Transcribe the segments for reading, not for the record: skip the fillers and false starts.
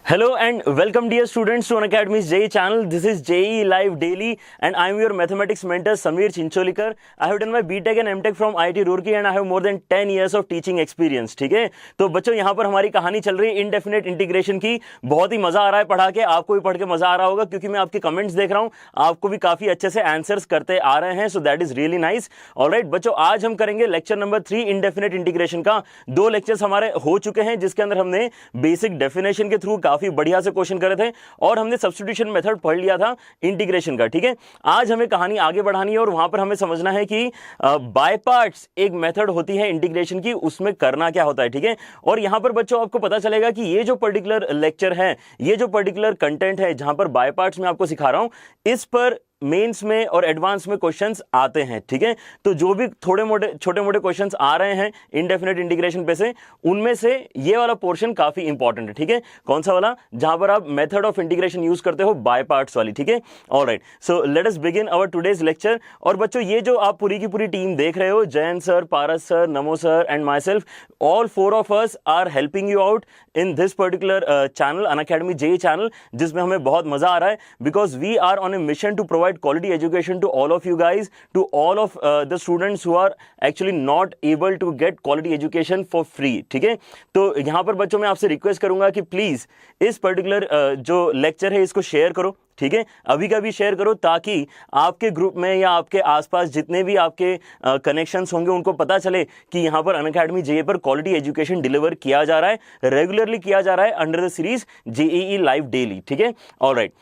Hello and welcome dear students to Unacademy's JEE channel. This is JEE Live Daily and I am your mathematics mentor Sameer Chincholikar. I have done my BTech and MTech from IIT Roorkee and I have more than 10 years of teaching experience. ठीक है, तो बच्चों यहाँ पर हमारी कहानी चल रही है इंडेफिनेट इंटीग्रेशन की। बहुत ही मजा आ रहा है पढ़ा के, आपको भी पढ़ के मजा आ रहा होगा क्योंकि मैं आपके कमेंट्स देख रहा हूँ, आपको भी काफी अच्छे से आंसर्स करते आ रहे हैं, so that is really nice. Alright बच्चों, आज हम करेंगे लेक्चर नंबर 3 इंडेफिनेट इंटीग्रेशन का। 2 लेक्चर्स हमारे हो चुके हैं जिसके अंदर हमने बेसिक डेफिनेशन के थ्रू काफी बढ़िया से क्वेश्चन करे थे और हमने सब्स्टिट्यूशन मेथड पढ़ लिया था इंटीग्रेशन का। ठीक है, आज हमें कहानी आगे बढ़ानी है और वहां पर हमें समझना है कि बाय पार्ट्स एक मेथड होती है इंटीग्रेशन की, उसमें करना क्या होता है। ठीक है, और यहां पर बच्चों आपको पता चलेगा कि ये जो पर्टिकुलर लेक्चर है, ये जो पर्टिकुलर कंटेंट है जहां पर बाय पार्ट्स में आपको सिखा रहा हूं, इस पर मेंस में और एडवांस में क्वेश्चंस आते हैं। ठीक है, तो जो भी छोटे मोटे क्वेश्चंस आ रहे हैं इंडेफिनेट इंटीग्रेशन पे से, उनमें से ये वाला पोर्शन काफी इंपॉर्टेंट है। ठीक है, कौन सा वाला? जहां पर आप मेथड ऑफ इंटीग्रेशन यूज करते हो, बाय पार्ट्स वाली। ठीक है, alright, so let us begin our today's lecture. और बच्चों ये जो आप पूरी की पूरी टीम देख रहे हो, Jayant sir, Paras sir, Namo sir and myself, all 4 of us are helping you out in this particular channel, Unacademy JEE channel, जिसमें हमें बहुत मजा आ रहा है because we are on a mission to provide quality education to all of you guys, to all of the students who are actually not able to get quality education for free. ठीक है, तो यहां पर बच्चों मैं आपसे request करूंगा कि प्लीज इस पर्टिकुलर जो लेक्चर है इसको शेयर करो। ठीक है, अभी का भी शेयर करो ताकि आपके ग्रुप में या आपके आसपास जितने भी आपके कनेक्शंस होंगे उनको पता चले कि यहाँ पर अनअकैडमी JEE पर क्वालिटी एजुकेशन डिलीवर किया जा रहा है, रेगुलरली किया जा रहा है under the series JEE live daily. ठीक है, ऑलराइट।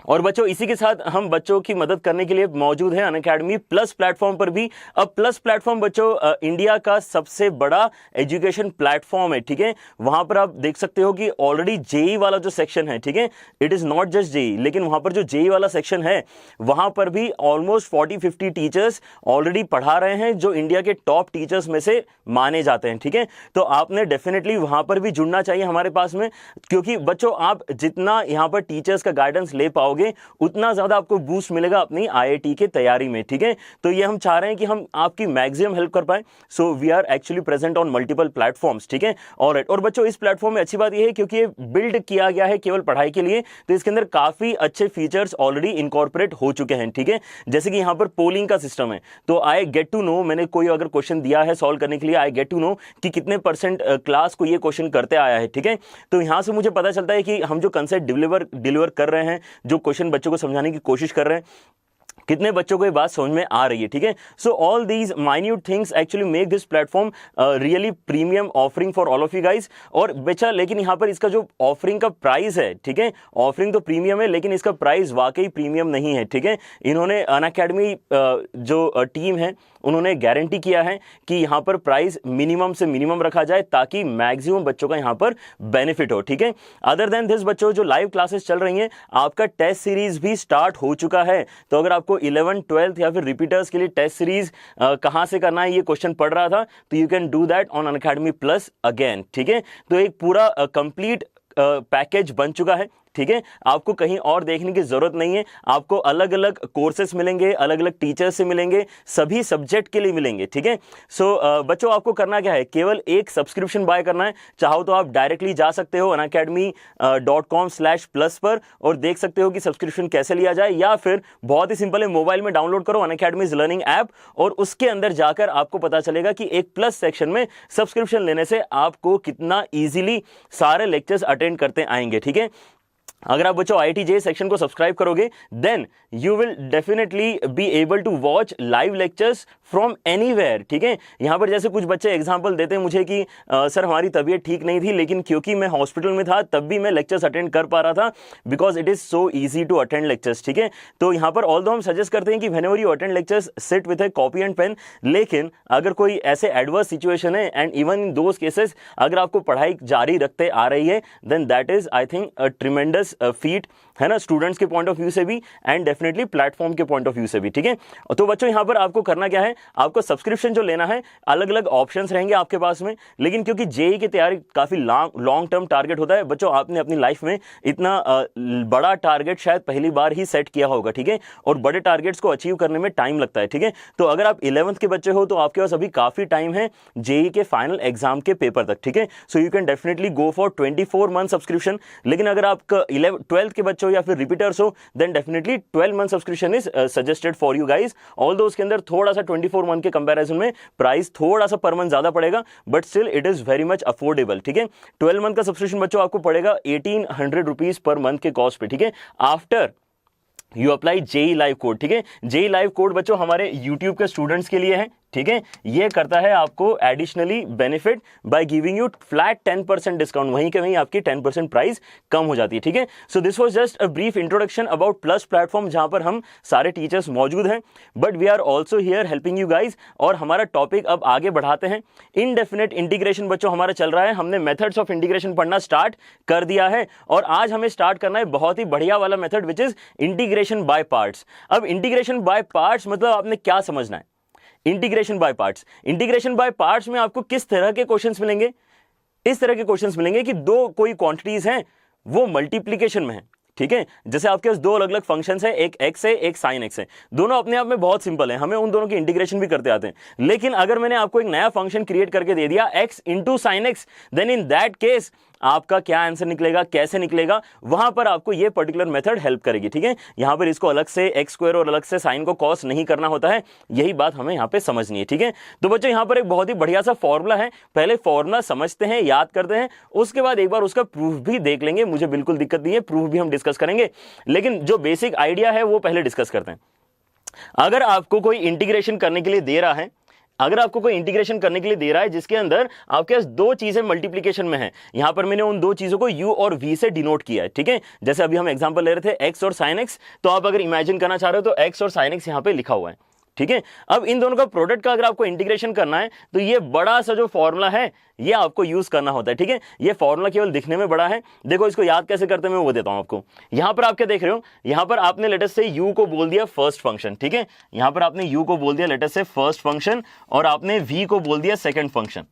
और बच्चों इसी के साथ हम बच्चों की मदद करने के लिए मौजूद है अनअकैडमी प्लस प्लेटफॉर्म पर भी। अब प्लस प्लेटफॉर्म बच्चों इंडिया का सबसे बड़ा एजुकेशन प्लेटफॉर्म है। ठीक है, वहां पर आप देख सकते हो कि ऑलरेडी JEE वाला जो सेक्शन है, ठीक है, it is not just JEE, लेकिन वहां पर जो JEE वाला सेक्शन है वहां पर भी ऑलमोस्ट 40-50 टीचर्स ऑलरेडी पढ़ा रहे हैं जो इंडिया के टॉप टीचर्स में से माने जाते हैं। ठीक है, तो आपने डेफिनेटली वहां पर भी जुड़ना चाहिए हमारे पास में, क्योंकि बच्चों आप जितना यहां पर टीचर्स का गाइडेंस ले पाओगे उतना ज्यादा आपको बूस्ट मिलेगा अपनी IIT के तैयारी में। ठीक है, तो ये हम चाह रहे हैं कि हम आपकी मैक्सिमम हेल्प कर पाए, so we are actually present on multiple platforms. ठीक है, और बच्चों इस प्लेटफॉर्म में अच्छी बात ये है क्योंकि ये बिल्ड किया गया है केवल पढ़ाई के लिए, तो इसके अंदर काफी अच्छे फीचर्स ऑलरेडी इनकॉर्पोरेट हो चुके हैं। ठीक है, जैसे कि यहां पर पोलिंग का सिस्टम है, तो आई गेट टू नो, मैंने कोई अगर क्वेश्चन दिया है सॉल्व करने के लिए, आई गेट टू नो कि कितने % क्लास को ये क्वेश्चन करते आया है। ठीक है, तो यहां से मुझे पता चलता है कि हम जो कंसेप्ट डिलीवर कर रहे हैं, जो क्वेश्चन बच्चों को समझाने की कोशिश कर रहे हैं, कितने बच्चों को ये बात समझ में आ रही है। ठीक है, so all these minute things actually make this platform really premium offering for all of you guys. और बेचा लेकिन यहाँ पर इसका जो ऑफरिंग का प्राइस है, ठीक है, ऑफरिंग तो प्रीमियम है लेकिन इसका प्राइस वाकई प्रीमियम नहीं है। ठीक है, इन्होंने अनअकैडमी जो टीम है उन्होंने गारंटी किया है कि यहाँ पर प्राइस मिनिमम से मिनिमम रखा जाए ताकि मैक्सिमम बच्चों का यहाँ पर बेनिफिट हो। ठीक है, अदर देन दिस बच्चों जो लाइव क्लासेस चल रही हैं, आपका टेस्ट सीरीज भी स्टार्ट हो चुका है, तो अगर आपको 11th 12th या फिर रिपीटर्स के लिए टेस्ट सीरीज कहां से करना है, ये क्वेश्चन पढ़ रहा था, तो you can do that on Unacademy plus again. ठीक है, तो एक पूरा कंप्लीट पैकेज बन चुका है। ठीक है, आपको कहीं और देखने की जरूरत नहीं है, आपको अलग अलग कोर्सेस मिलेंगे, अलग अलग टीचर्स से मिलेंगे, सभी सब्जेक्ट के लिए मिलेंगे। ठीक है, सो बच्चों आपको करना क्या है, केवल एक सब्सक्रिप्शन बाय करना है। चाहो तो आप डायरेक्टली जा सकते हो unacademy.com/plus पर और देख सकते हो कि सब्सक्रिप्शन कैसे लिया जाए, या फिर बहुत ही सिंपल है, मोबाइल में डाउनलोड करो अनअकैडमीज लर्निंग ऐप और उसके अंदर जाकर आपको पता चलेगा कि एक प्लस सेक्शन में सब्सक्रिप्शन लेने से आपको कितना ईजिली सारे लेक्चर्स अटेंड करते आएंगे। ठीक है, अगर आप बच्चों IIT JEE सेक्शन को सब्सक्राइब करोगे then you will definitely be able to watch live lectures from anywhere. ठीक है, यहां पर जैसे कुछ बच्चे एग्जांपल देते हैं मुझे कि सर हमारी तबीयत ठीक नहीं थी लेकिन क्योंकि मैं हॉस्पिटल में था तब भी मैं लेक्चर्स अटेंड कर पा रहा था because it is so easy to attend lectures. ठीक है, तो यहां पर ऑल्दो हम सजेस्ट करते हैं कि whenever you attend lectures sit with a copy and pen, लेकिन अगर कोई ऐसे एडवर्स सिचुएशन है and even in those cases अगर आपको पढ़ाई जारी रखते आ रही है then that is I think a tremendous feat है ना, स्टूडेंट्स के पॉइंट ऑफ व्यू से भी एंड डेफिनेटली प्लेटफॉर्म के पॉइंट ऑफ व्यू से भी, ठीक है। तो बच्चों यहाँ पर आपको करना क्या है, आपको सब्सक्रिप्शन जो लेना है, अलग अलग ऑप्शंस रहेंगे आपके पास में, लेकिन क्योंकि जेई की तैयारी काफी लॉन्ग टर्म टारगेट होता है बच्चों, आपने अपनी लाइफ में इतना बड़ा टारगेट शायद पहली बार ही सेट किया होगा, ठीक है, और बड़े टारगेट्स को अचीव करने में टाइम लगता है, ठीक है। तो अगर आप 11th के बच्चे हो तो आपके पास अभी काफी टाइम है जेई के फाइनल एग्जाम के पेपर तक, ठीक है। So you can definitely go for 24 month subscription. लेकिन अगर आप 12th के बच्चे हो या फिर रिपीटर्स हो then definitely 12 month subscription is suggested for you guys. Although उसके अंदर थोड़ा सा 24 मंथ के कंपैरिजन में प्राइस थोड़ा सा पर मंथ ज्यादा पड़ेगा, but still it is very much affordable, ठीक है। 12 मंथ का सब्सक्रिप्शन बच्चों आपको पड़ेगा 1800 रुपीज पर मंथ के कॉस्ट पे, ठीक है, after you apply JEE live code, ठीक है। जेई लाइव कोड बच्चों हमारे यूट्यूब के स्टूडेंट्स के लिए है, ठीक है। ये करता है आपको additionally benefit by giving you flat 10% discount, वहीं के वहीं आपकी 10% प्राइस कम हो जाती है, ठीक है। So this was just a brief introduction about plus platform, जहां पर हम सारे टीचर्स मौजूद हैं, but we are also here helping you guys. और हमारा टॉपिक अब आगे बढ़ाते हैं। इनडेफिनेट इंटीग्रेशन बच्चों हमारा चल रहा है, हमने मेथड्स ऑफ इंटीग्रेशन पढ़ना स्टार्ट कर दिया है, और आज हमें स्टार्ट करना है बहुत ही बढ़िया वाला method which is integration by parts. अब इंटीग्रेशन बाय पार्ट्स मतलब आपने क्या समझना है, integration by parts. Integration by parts में आपको किस तरह के क्वेश्चंस मिलेंगे, इस तरह के क्वेश्चंस मिलेंगे कि दो कोई क्वांटिटीज हैं वो मल्टीप्लिकेशन में है, ठीक है। जैसे आपके पास दो अलग अलग फंक्शंस हैं, एक x है एक sin x है, दोनों अपने आप में बहुत सिंपल है, हमें उन दोनों की इंटीग्रेशन भी करते आते हैं। लेकिन अगर मैंने आपको एक नया फंक्शन क्रिएट करके दे दिया x into sine x, then in that case आपका क्या आंसर निकलेगा, कैसे निकलेगा, वहां पर आपको ये पर्टिकुलर मेथड हेल्प करेगी, ठीक है। यहां पर इसको अलग से एक्स स्क्वायर और अलग से साइन को कॉस नहीं करना होता है, यही बात हमें यहां पे समझनी है, ठीक है। तो बच्चों यहां पर एक बहुत ही बढ़िया सा फॉर्मूला है, पहले फॉर्मूला समझते हैं, याद करते हैं, उसके बाद एक बार उसका प्रूफ भी देख लेंगे, मुझे बिल्कुल दिक्कत नहीं है, प्रूफ भी हम डिस्कस करेंगे, लेकिन जो बेसिक आइडिया है वो पहले डिस्कस करते हैं। अगर आपको कोई इंटीग्रेशन करने के लिए दे रहा है, अगर आपको कोई इंटीग्रेशन करने के लिए दे रहा है जिसके अंदर आपके पास दो चीजें मल्टीप्लिकेशन में है, यहां पर मैंने उन दो चीजों को u और v से डिनोट किया है, ठीक है। जैसे अभी हम एग्जांपल ले रहे थे x और sin x, तो आप अगर इमेजिन करना चाह रहे हो तो x और sin x यहां पे लिखा हुआ है, ठीक है। अब इन दोनों का प्रोडक्ट का अगर आपको इंटीग्रेशन करना है तो ये बड़ा सा जो फॉर्मूला है ये आपको यूज करना होता है, ठीक है। ये फॉर्मूला केवल दिखने में बड़ा है, देखो इसको याद कैसे करते हैं मैं वो देता हूं आपको। यहां पर आप क्या देख रहे हो, यहां पर आपने लेटेस्ट से u को बोल दिया फर्स्ट फंक्शन, ठीक है। यहां पर आपने u को बोल दिया लेटेस्ट से फर्स्ट फंक्शन और आपने v को बोल दिया सेकंड फंक्शन,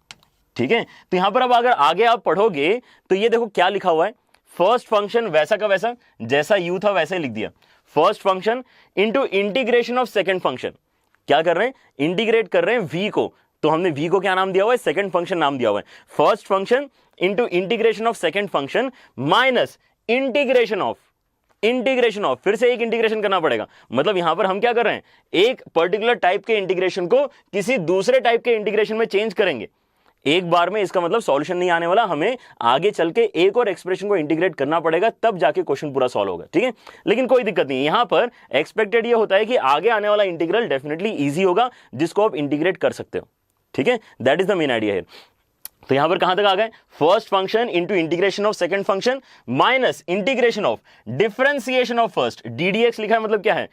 ठीक है। तो यहां पर अब अगर आगे आप पढ़ोगे तो ये देखो क्या लिखा हुआ है, फर्स्ट फंक्शन वैसा का वैसा, जैसा u था वैसे ही लिख दिया, first function into integration of second function. क्या कर रहे हैं, इंटीग्रेट कर रहे हैं v को, तो हमने v को क्या नाम दिया हुआ है, सेकंड फंक्शन नाम दिया हुआ है। First function into integration of second function minus integration of फिर से एक इंटीग्रेशन करना पड़ेगा, मतलब यहां पर हम क्या कर रहे हैं, एक पर्टिकुलर टाइप के इंटीग्रेशन को किसी दूसरे टाइप के इंटीग्रेशन में चेंज करेंगे एक बार में। इसका मतलब सॉल्यूशन नहीं आने वाला, हमें आगे चल के एक और एक्सप्रेशन को इंटीग्रेट करना पड़ेगा, तब जाके क्वेश्चन पूरा सॉल्व होगा, ठीक है। लेकिन कोई दिक्कत नहीं, यहां पर एक्सपेक्टेड ये होता है कि आगे आने वाला इंटीग्रल डेफिनेटली इजी होगा जिसको आप इंटीग्रेट कर सकते हो, ठीक है। That is the main idea है। तो यहां पर कहां तक आ गए, first function into integration of second function minus integration of differentiation of first, ddx लिखा है, मतलब क्या है,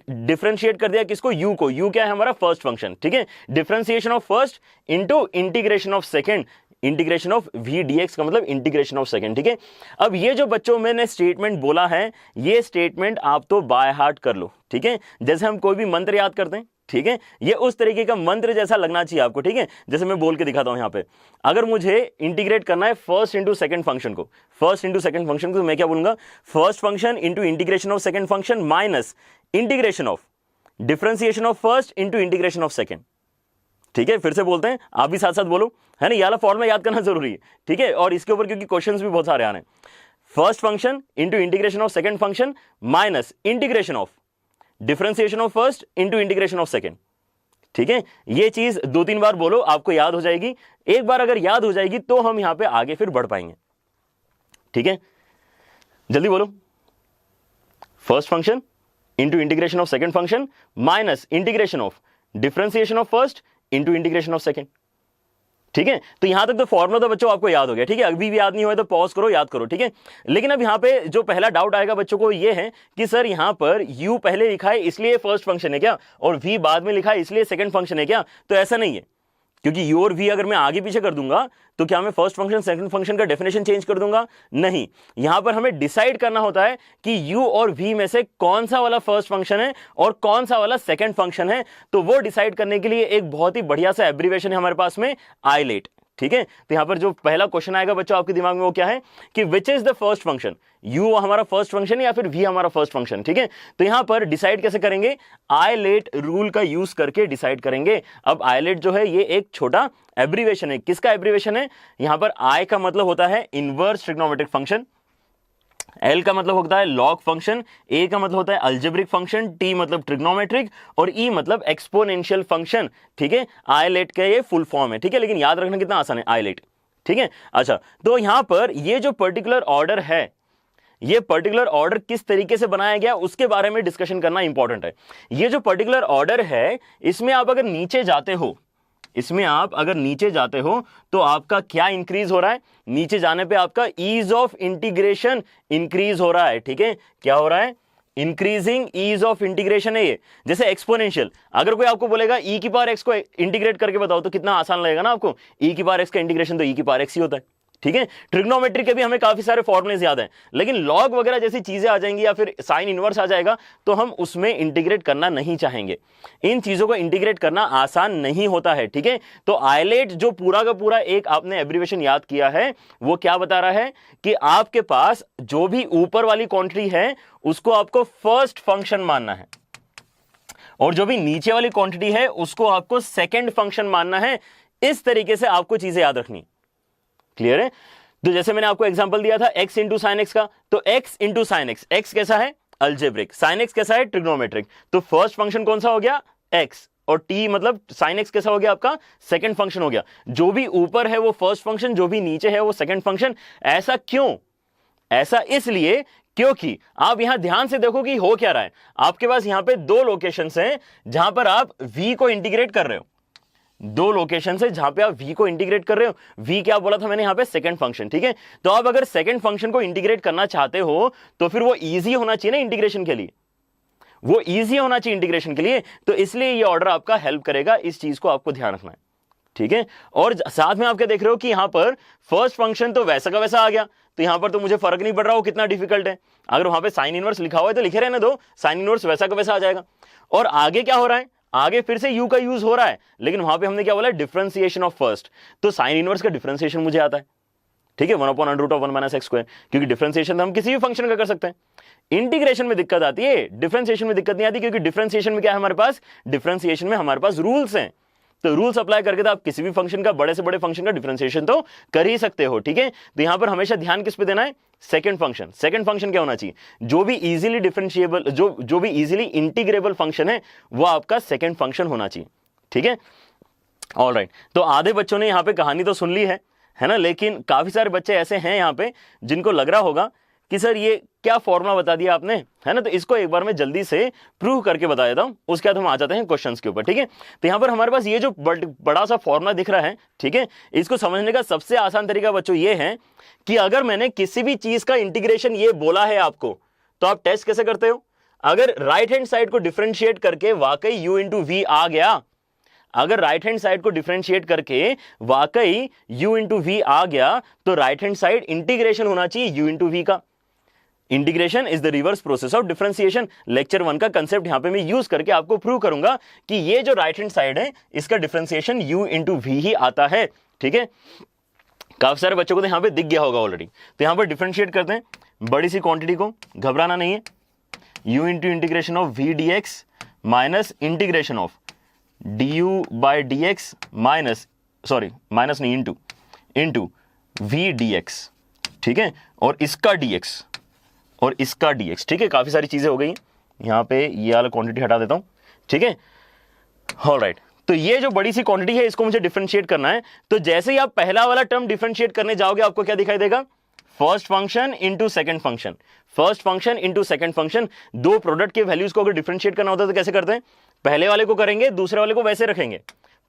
डिफरेंशिएट कर दिया किसको, u को, u क्या है हमारा फर्स्ट फंक्शन, ठीक है। Differentiation of first into integration of second, integration of v dx का मतलब इंटीग्रेशन ऑफ सेकंड, ठीक है। अब ये जो बच्चों मैंने स्टेटमेंट बोला है, ये स्टेटमेंट आप तो बाय हार्ट कर लो, ठीक है। जैसे हम कोई भी मंत्र याद करते हैं, ठीक है, ये उस तरीके का मंत्र जैसा लगना चाहिए आपको, ठीक है। जैसे मैं बोल के दिखाता हूं यहां पे, अगर मुझे इंटीग्रेट करना है फर्स्ट इंटू सेकंड फंक्शन को, तो मैं क्या बोलूंगा, first function into integration of second function minus integration of differentiation of first into integration of second, ठीक है। फिर से बोलते हैं, आप भी साथ साथ बोलो, है ना, ये वाला फॉर्मूला याद करना जरूरी है, ठीक है। और इसके ऊपर क्योंकि क्वेश्चंस भी बहुत सारे आ रहे हैं, first function into integration of second function minus integration of differentiation of first into integration of second, ठीक है। ये चीज 2-3 बार बोलो, आपको याद हो जाएगी। एक बार अगर याद हो जाएगी तो हम यहां पे आगे फिर बढ़ पाएंगे, ठीक है। जल्दी बोलो, first function into integration of second function minus integration of differentiation of first into integration of second, ठीक है। तो यहां तक तो फॉर्मूला तो बच्चों आपको याद हो गया, ठीक है। अभी भी याद नहीं हुआ तो पॉज करो, याद करो, ठीक है। लेकिन अब यहां पे जो पहला डाउट आएगा बच्चों को ये है कि सर यहां पर u पहले लिखा है इसलिए फर्स्ट फंक्शन है क्या, और v बाद में लिखा है इसलिए सेकंड फंक्शन है क्या, तो ऐसा नहीं है। क्योंकि यू और वी अगर मैं आगे पीछे कर दूंगा तो क्या मैं फर्स्ट फंक्शन सेकंड फंक्शन का डेफिनेशन चेंज कर दूंगा? नहीं, यहां पर हमें डिसाइड करना होता है कि यू और वी में से कौन सा वाला फर्स्ट फंक्शन है और कौन सा वाला सेकंड फंक्शन है। तो वो डिसाइड करने के लिए एक बहुत ही बढ़िया सा एब्रीविएशन है हमारे पास में, आईलेट। ठीक है, तो यहां पर जो पहला क्वेश्चन आएगा बच्चों आपके दिमाग में वो क्या है कि which is the first function, you हमारा फर्स्ट फंक्शन या फिर वी हमारा फर्स्ट फंक्शन। ठीक है, तो यहां पर डिसाइड कैसे करेंगे? आईलेट रूल का यूज करके डिसाइड करेंगे। अब आईलेट जो है ये एक छोटा एब्रीविएशन है। किसका एब्रीविएशन है? यहां पर आई का मतलब होता है इनवर्स ट्रिग्नोमेट्रिक फंक्शन, एल का मतलब होता है लॉग फंक्शन, ए का मतलब होता है अलजेब्रिक फंक्शन, टी मतलब ट्रिग्नोमेट्रिक और ई मतलब एक्सपोनेंशियल फंक्शन। ठीक है, आईलेट का ये फुल फॉर्म है। ठीक है, लेकिन याद रखना कितना आसान है, आईलेट। ठीक है, अच्छा, तो यहां पर ये जो पर्टिकुलर ऑर्डर है, ये पर्टिकुलर ऑर्डर किस तरीके से बनाया गया उसके बारे में डिस्कशन करना इंपॉर्टेंट है। ये जो पर्टिकुलर ऑर्डर है, इसमें आप अगर नीचे जाते हो, इसमें आप अगर नीचे जाते हो तो आपका क्या इंक्रीज हो रहा है? नीचे जाने पे आपका ईज ऑफ इंटीग्रेशन इंक्रीज हो रहा है। ठीक है, क्या हो रहा है? इंक्रीजिंग ईज ऑफ इंटीग्रेशन है ये। जैसे एक्सपोनेंशियल, अगर कोई आपको बोलेगा ई की पावर एक्स को इंटीग्रेट करके बताओ तो कितना आसान लगेगा ना आपको। ई की पावर एक्स का इंटीग्रेशन तो ई की पावर एक्स ही होता है। ठीक है, ट्रिग्नोमेट्री के भी हमें काफी सारे फॉर्मूलेज याद हैं, लेकिन लॉग वगैरह जैसी चीजें आ जाएंगी या फिर साइन इनवर्स आ जाएगा तो हम उसमें इंटीग्रेट करना नहीं चाहेंगे। इन चीजों को इंटीग्रेट करना आसान नहीं होता है। ठीक है, तो आईलेट जो पूरा का पूरा एक आपने एब्रीविएशन याद किया है वो क्या बता रहा है कि आपके पास जो भी ऊपर वाली क्वांटिटी है उसको आपको फर्स्ट फंक्शन मानना है और जो भी नीचे वाली क्वांटिटी है उसको आपको सेकंड फंक्शन मानना है। इस तरीके से आपको चीजें याद रखनी। क्लियर है? तो जैसे मैंने आपको एग्जांपल दिया था x इंटू साइन एक्स का, तो x into sine x, x कैसा है? अल्जेब्रिक। साइन एक्स कैसा है? ट्रिग्नोमेट्रिक। तो फर्स्ट फंक्शन कौन सा हो गया? x, और t मतलब साइन एक्स कैसा हो गया आपका? सेकंड फंक्शन हो गया। जो भी ऊपर है वो फर्स्ट फंक्शन, जो भी नीचे है वो सेकंड फंक्शन। ऐसा क्यों? ऐसा इसलिए क्योंकि आप यहां ध्यान से देखो कि हो क्या रहा है। आपके पास यहां पे दो लोकेशंस हैं जहां पर आप v को इंटीग्रेट कर रहे हो। दो लोकेशन है जहां पे आप v को इंटीग्रेट कर रहे हो। v क्या बोला था मैंने यहां पे? Second function. ठीक है, तो आप अगर सेकंड फंक्शन को इंटीग्रेट करना चाहते हो तो फिर वो इजी होना चाहिए ना इंटीग्रेशन के लिए, वो इजी होना चाहिए इंटीग्रेशन के लिए। तो इसलिए ये ऑर्डर आपका हेल्प करेगा, इस चीज को आपको ध्यान रखना है। ठीक है, और साथ में आप क्या देख रहे हो कि यहां पर फर्स्ट फंक्शन तो वैसा का वैसा आ गया, तो यहां पर तो मुझे फर्क नहीं पड़ रहा हो कितना डिफिकल्ट है। अगर वहां पे साइन इनवर्स लिखा हुआ है तो लिखे रहने दो, साइन इनवर्स वैसा का वैसा आ जाएगा। और आगे क्या हो रहा है? आगे फिर से u का यूज हो रहा है, लेकिन वहां पे हमने क्या बोला? Differentiation of first. तो साइन इनवर्स का डिफरेंशिएशन मुझे आता है। ठीक है, 1/√(1 - x²), क्योंकि डिफरेंशिएशन हम किसी भी फंक्शन का कर सकते हैं। इंटीग्रेशन में दिक्कत आती है, डिफरेंशिएशन में दिक्कत नहीं आती, क्योंकि डिफरेंशिएशन में क्या है हमारे पास? डिफरेंशिएशन में हमारे पास रूल्स हैं। तो रूल्स अप्लाई करके तो आप किसी भी फंक्शन का, बड़े से बड़े फंक्शन का डिफरेंशिएशन तो कर ही सकते हो। ठीक है, तो यहां पर हमेशा ध्यान किस पे देना है? Second function. सेकंड फंक्शन क्या होना चाहिए? जो भी इजीली डिफरेंशिएबल, जो भी इजीली इंटीग्रेबल फंक्शन है वो आपका सेकंड फंक्शन होना चाहिए। ठीक है, ऑलराइट। तो आधे बच्चों ने यहां पे कहानी तो सुन ली है ना, लेकिन काफी सारे बच्चे ऐसे हैं यहां पे जिनको लग रहा होगा कि सर ये क्या फॉर्मूला बता दिया आपने, है ना। तो इसको एक बार मैं जल्दी से प्रूव करके बता देता हूं, उसके बाद हम आ जाते हैं क्वेश्चंस के ऊपर। ठीक है, तो यहां पर हमारे पास ये जो बड़ा सा फॉर्मूला दिख रहा है, ठीक है, इसको समझने का सबसे आसान तरीका बच्चों ये है कि अगर मैंने किसी भी चीज का इंटीग्रेशन ये बोला है आपको, तो आप टेस्ट कैसे करते हो? अगर राइट हैंड साइड को डिफरेंशिएट करके वाकई u इंटू वी आ गया, अगर राइट हैंड साइड को डिफरेंशिएट करके वाकई u इंटू वी आ गया, तो राइट हैंड साइड इंटीग्रेशन होना चाहिए u इंटू वी का। Integration is the reverse process of differentiation. Lecture 1 का कंसेप्ट यहां पे मैं यूज करके आपको प्रूव करूंगा कि ये जो राइट हैंड साइड है इसका डिफरेंशिएशन u इंटू वी ही आता है। ठीक है, काफी सारे बच्चों को तो यहां पे दिख गया होगा ऑलरेडी। तो यहां पर डिफरेंशिएट करते हैं बड़ी सी क्वांटिटी को, घबराना नहीं है, u into integration of v dx minus integration of du by dx minus, sorry minus नहीं, इंटू v dx। ठीक है, और इसका dx और इसका dx। ठीक है, काफी सारी चीजें हो गई। यहां पे ये वाला क्वांटिटी हटा देता हूं। ठीक है, ऑलराइट। तो ये जो बड़ी सी क्वांटिटी है इसको मुझे डिफरेंशिएट करना है। तो जैसे ही आप पहला वाला टर्म डिफरेंशिएट करने जाओगे आपको क्या दिखाई देगा? First function into second function, first function into second function. दो प्रोडक्ट के वैल्यूज को अगर डिफरेंशिएट करना होता है तो कैसे करते हैं? पहले वाले को करेंगे, दूसरे वाले को वैसे रखेंगे,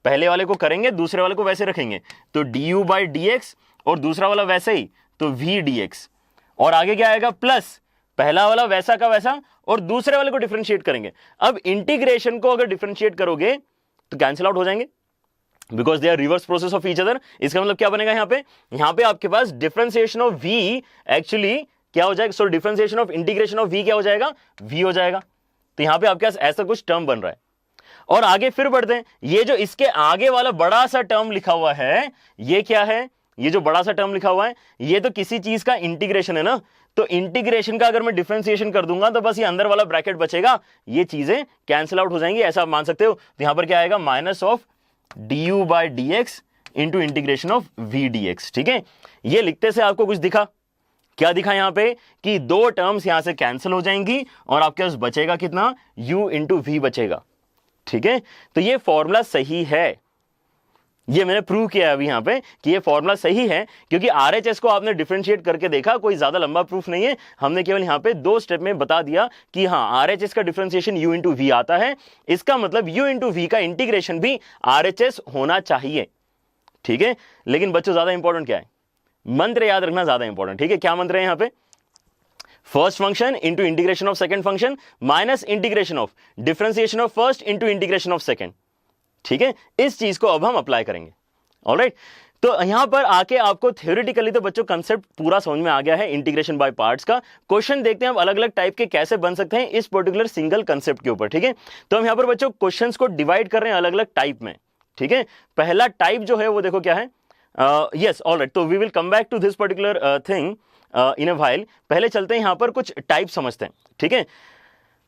पहले वाले को करेंगे, दूसरे वाले को वैसे रखेंगे। तो du बाई dx और दूसरा वाला वैसे ही, तो v dx। और आगे क्या आएगा? प्लस पहला वाला वैसा का वैसा और दूसरे वाले को डिफरेंशिएट करेंगे। अब इंटीग्रेशन को अगर डिफरेंशिएट करोगे तो कैंसिल आउट हो जाएंगे, because they are reverse process of each other. इसका मतलब क्या बनेगा यहाँ पे आपके पास डिफरेंशिएशन ऑफ v एक्चुअली क्या हो जाएगा, so differentiation of integration of v क्या हो जाएगा, v हो जाएगा। तो यहाँ पे आपके पास ऐसा कुछ टर्म बन रहा है। और आगे फिर बढ़ते हैं, ये जो इसके आगे वाला बड़ा सा टर्म लिखा हुआ है ये क्या है, ये जो बड़ा सा टर्म लिखा हुआ है ये तो किसी चीज का इंटीग्रेशन है ना, तो इंटीग्रेशन का अगर मैं डिफरेंशिएशन कर दूंगा तो बस ये अंदर वाला ब्रैकेट बचेगा, ये चीजें कैंसिल आउट हो जाएंगी, ऐसा आप मान सकते हो। तो यहां पर क्या आएगा, minus of du by dx into integration of v dx। ठीक है, ये लिखते से आपको कुछ दिखा, क्या दिखा यहाँ पे कि दो टर्म्स यहां से कैंसिल हो जाएंगी और आपके पास बचेगा कितना, u इंटू v बचेगा। ठीक है, तो ये फॉर्मूला सही है, ये मैंने प्रूव किया है अभी यहां पे कि ये फॉर्मूला सही है, क्योंकि आरएचएस को आपने डिफरेंशिएट करके देखा, कोई ज्यादा लंबा प्रूफ नहीं है, हमने केवल यहां पे 2 स्टेप में बता दिया कि हाँ आरएचएस का डिफरेंशिएशन u इंटू वी आता है, इसका मतलब u इंटू वी का इंटीग्रेशन भी आरएचएस होना चाहिए। ठीक है, लेकिन बच्चों ज्यादा इंपॉर्टेंट क्या है, मंत्र याद रखना ज्यादा इंपॉर्टेंट। ठीक है, क्या मंत्र है यहां पे, first function into integration of second function minus integration of differentiation of first into integration of second. ठीक है, इस चीज को अब हम अप्लाई करेंगे। ऑलराइट, तो यहां पर आके आपको थ्योरेटिकली तो बच्चों कंसेप्ट पूरा समझ में आ गया है इंटीग्रेशन बाय पार्ट्स का। क्वेश्चन देखते हैं अब अलग अलग टाइप के कैसे बन सकते हैं इस पर्टिकुलर सिंगल कंसेप्ट के ऊपर। ठीक है, तो हम यहां पर बच्चों क्वेश्चंस को डिवाइड कर रहे हैं अलग अलग टाइप में। ठीक है, पहला टाइप जो है वो देखो क्या है, यस ऑलराइट, तो we will come back to this particular thing in a while. पहले चलते हैं यहां पर कुछ टाइप समझते हैं। ठीक है,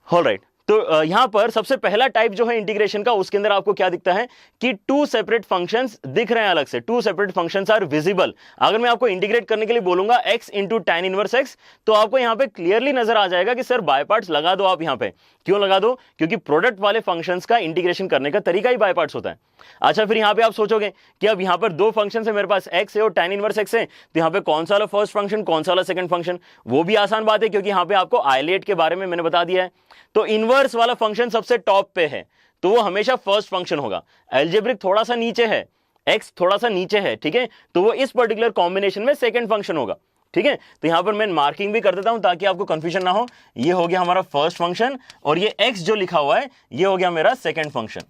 ऑलराइट, तो यहां पर सबसे पहला टाइप जो है इंटीग्रेशन का, उसके अंदर आपको क्या दिखता है कि 2 सेपरेट फंक्शंस दिख रहे हैं अलग से, 2 सेपरेट फंक्शंस आर विजिबल। अगर मैं आपको इंटीग्रेट करने के लिए बोलूंगा x into tan inverse x, तो आपको यहां पे क्लियरली नजर आ जाएगा कि सर बाय पार्ट्स लगा दो आप यहां पे। क्यों लगा दो, क्योंकि प्रोडक्ट वाले फंक्शंस का इंटीग्रेशन करने का तरीका ही बाय पार्ट्स होता है। अच्छा, फिर यहां पे आप सोचोगे कि अब यहां पर 2 फंक्शन है मेरे पास, x है और tan इनवर्स x है, तो यहां पे कौन सा वाला फर्स्ट फंक्शन कौन सा वाला सेकंड फंक्शन, वो भी आसान बात है क्योंकि यहां पे आपको आइलेट के बारे में मैंने बता दिया है। तो इनवर्स वाला फंक्शन सबसे टॉप पे है तो वो हमेशा फर्स्ट फंक्शन होगा, अलजेब्रिक थोड़ा सा नीचे है, x थोड़ा सा नीचे है, ठीक है, तो वो इस पर्टिकुलर कॉम्बिनेशन में सेकंड फंक्शन होगा। ठीक है, तो यहां पर मैं मार्किंग भी कर देता हूं ताकि आपको कंफ्यूजन ना हो। ये हो गया हमारा फर्स्ट फंक्शन और ये x जो लिखा हुआ है ये हो गया मेरा सेकंड फंक्शन।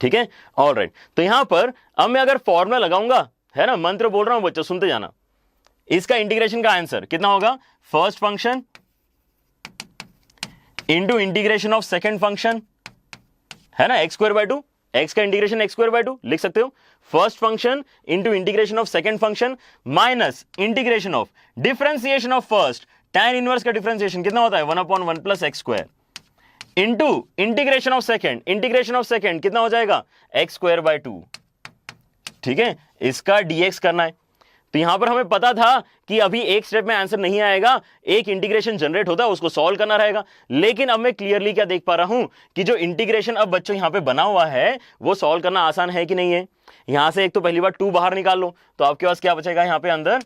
ठीक है, ऑलराइट, तो यहां पर अब मैं अगर फॉर्मूला लगाऊंगा, है ना, मंत्र बोल रहा हूं बच्चों सुनते जाना, इसका इंटीग्रेशन का आंसर कितना होगा, first function into integration of second function, है ना, x² बाय 2, x का इंटीग्रेशन x² बाय 2 लिख सकते हो, first function into integration of second function minus integration of differentiation of first, tan inverse का डिफरेंशिएशन कितना होता है 1/1 plus x² into integration of second, integration of second कितना हो जाएगा x² बाय 2। ठीक है, इसका dx करना है। तो यहां पर हमें पता था कि अभी एक स्टेप में आंसर नहीं आएगा, एक इंटीग्रेशन जनरेट होता है उसको सॉल्व करना रहेगा, लेकिन अब मैं क्लियरली क्या देख पा रहा हूं कि जो इंटीग्रेशन अब बच्चों यहां पे बना हुआ है वो सॉल्व करना आसान है कि नहीं है। यहां से एक तो पहली बार 2 बाहर निकाल लो तो आपके पास क्या बचेगा यहां पे अंदर,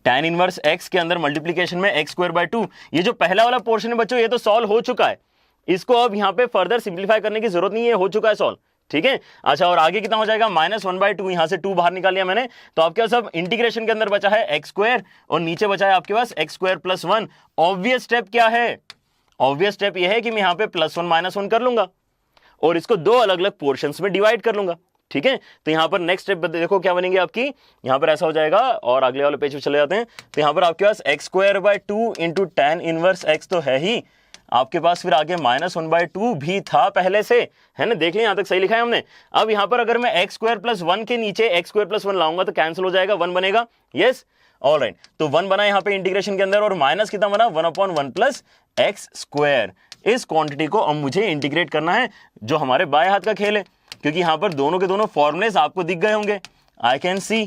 tan इनवर्स x के अंदर मल्टीप्लीकेशन में x² बाय 2। ये जो पहला वाला पोर्शन है बच्चों ये तो सॉल्व हो चुका है, इसको अब यहां पे फर्दर सिंप्लीफाई करने की जरूरत नहीं है, हो चुका है सॉल्व। ठीक है, अच्छा, और आगे कितना हो जाएगा -1/2, यहां से 2 बाहर निकाल लिया मैंने, तो आपके पास अब इंटीग्रेशन के अंदर बचा है x² और नीचे बचा है आपके पास x² प्लस 1। ऑब्वियस स्टेप क्या है, ऑब्वियस स्टेप ये है कि मैं यहां पे +1 - 1 कर लूंगा और इसको 2 अलग अलग पोर्शंस में डिवाइड कर लूंगा। ठीक है, तो यहां पर नेक्स्ट स्टेप देखो क्या बनेंगे आपकी, यहां पर ऐसा हो जाएगा और अगले वाले पेज पे चले जाते हैं। तो यहां पर आपके पास x² by 2 into tan inverse x तो है ही, आपके पास फिर आगे -1/2 भी था पहले से, है ना, देख लिया यहां तक सही लिखा है हमने। अब यहां पर अगर मैं x² प्लस 1 के नीचे x² प्लस 1 लाऊंगा तो कैंसिल हो जाएगा, 1 बनेगा, यस ऑलराइट, तो 1 बना यहां पे इंटीग्रेशन के अंदर और माइनस कितना बना 1/1 प्लस x²। इस क्वांटिटी को अब मुझे इंटीग्रेट करना है, जो हमारे बाएं हाथ का खेल है, क्योंकि यहां पर दोनों के दोनों फॉर्मुलेस आपको दिख गए होंगे। आई कैन सी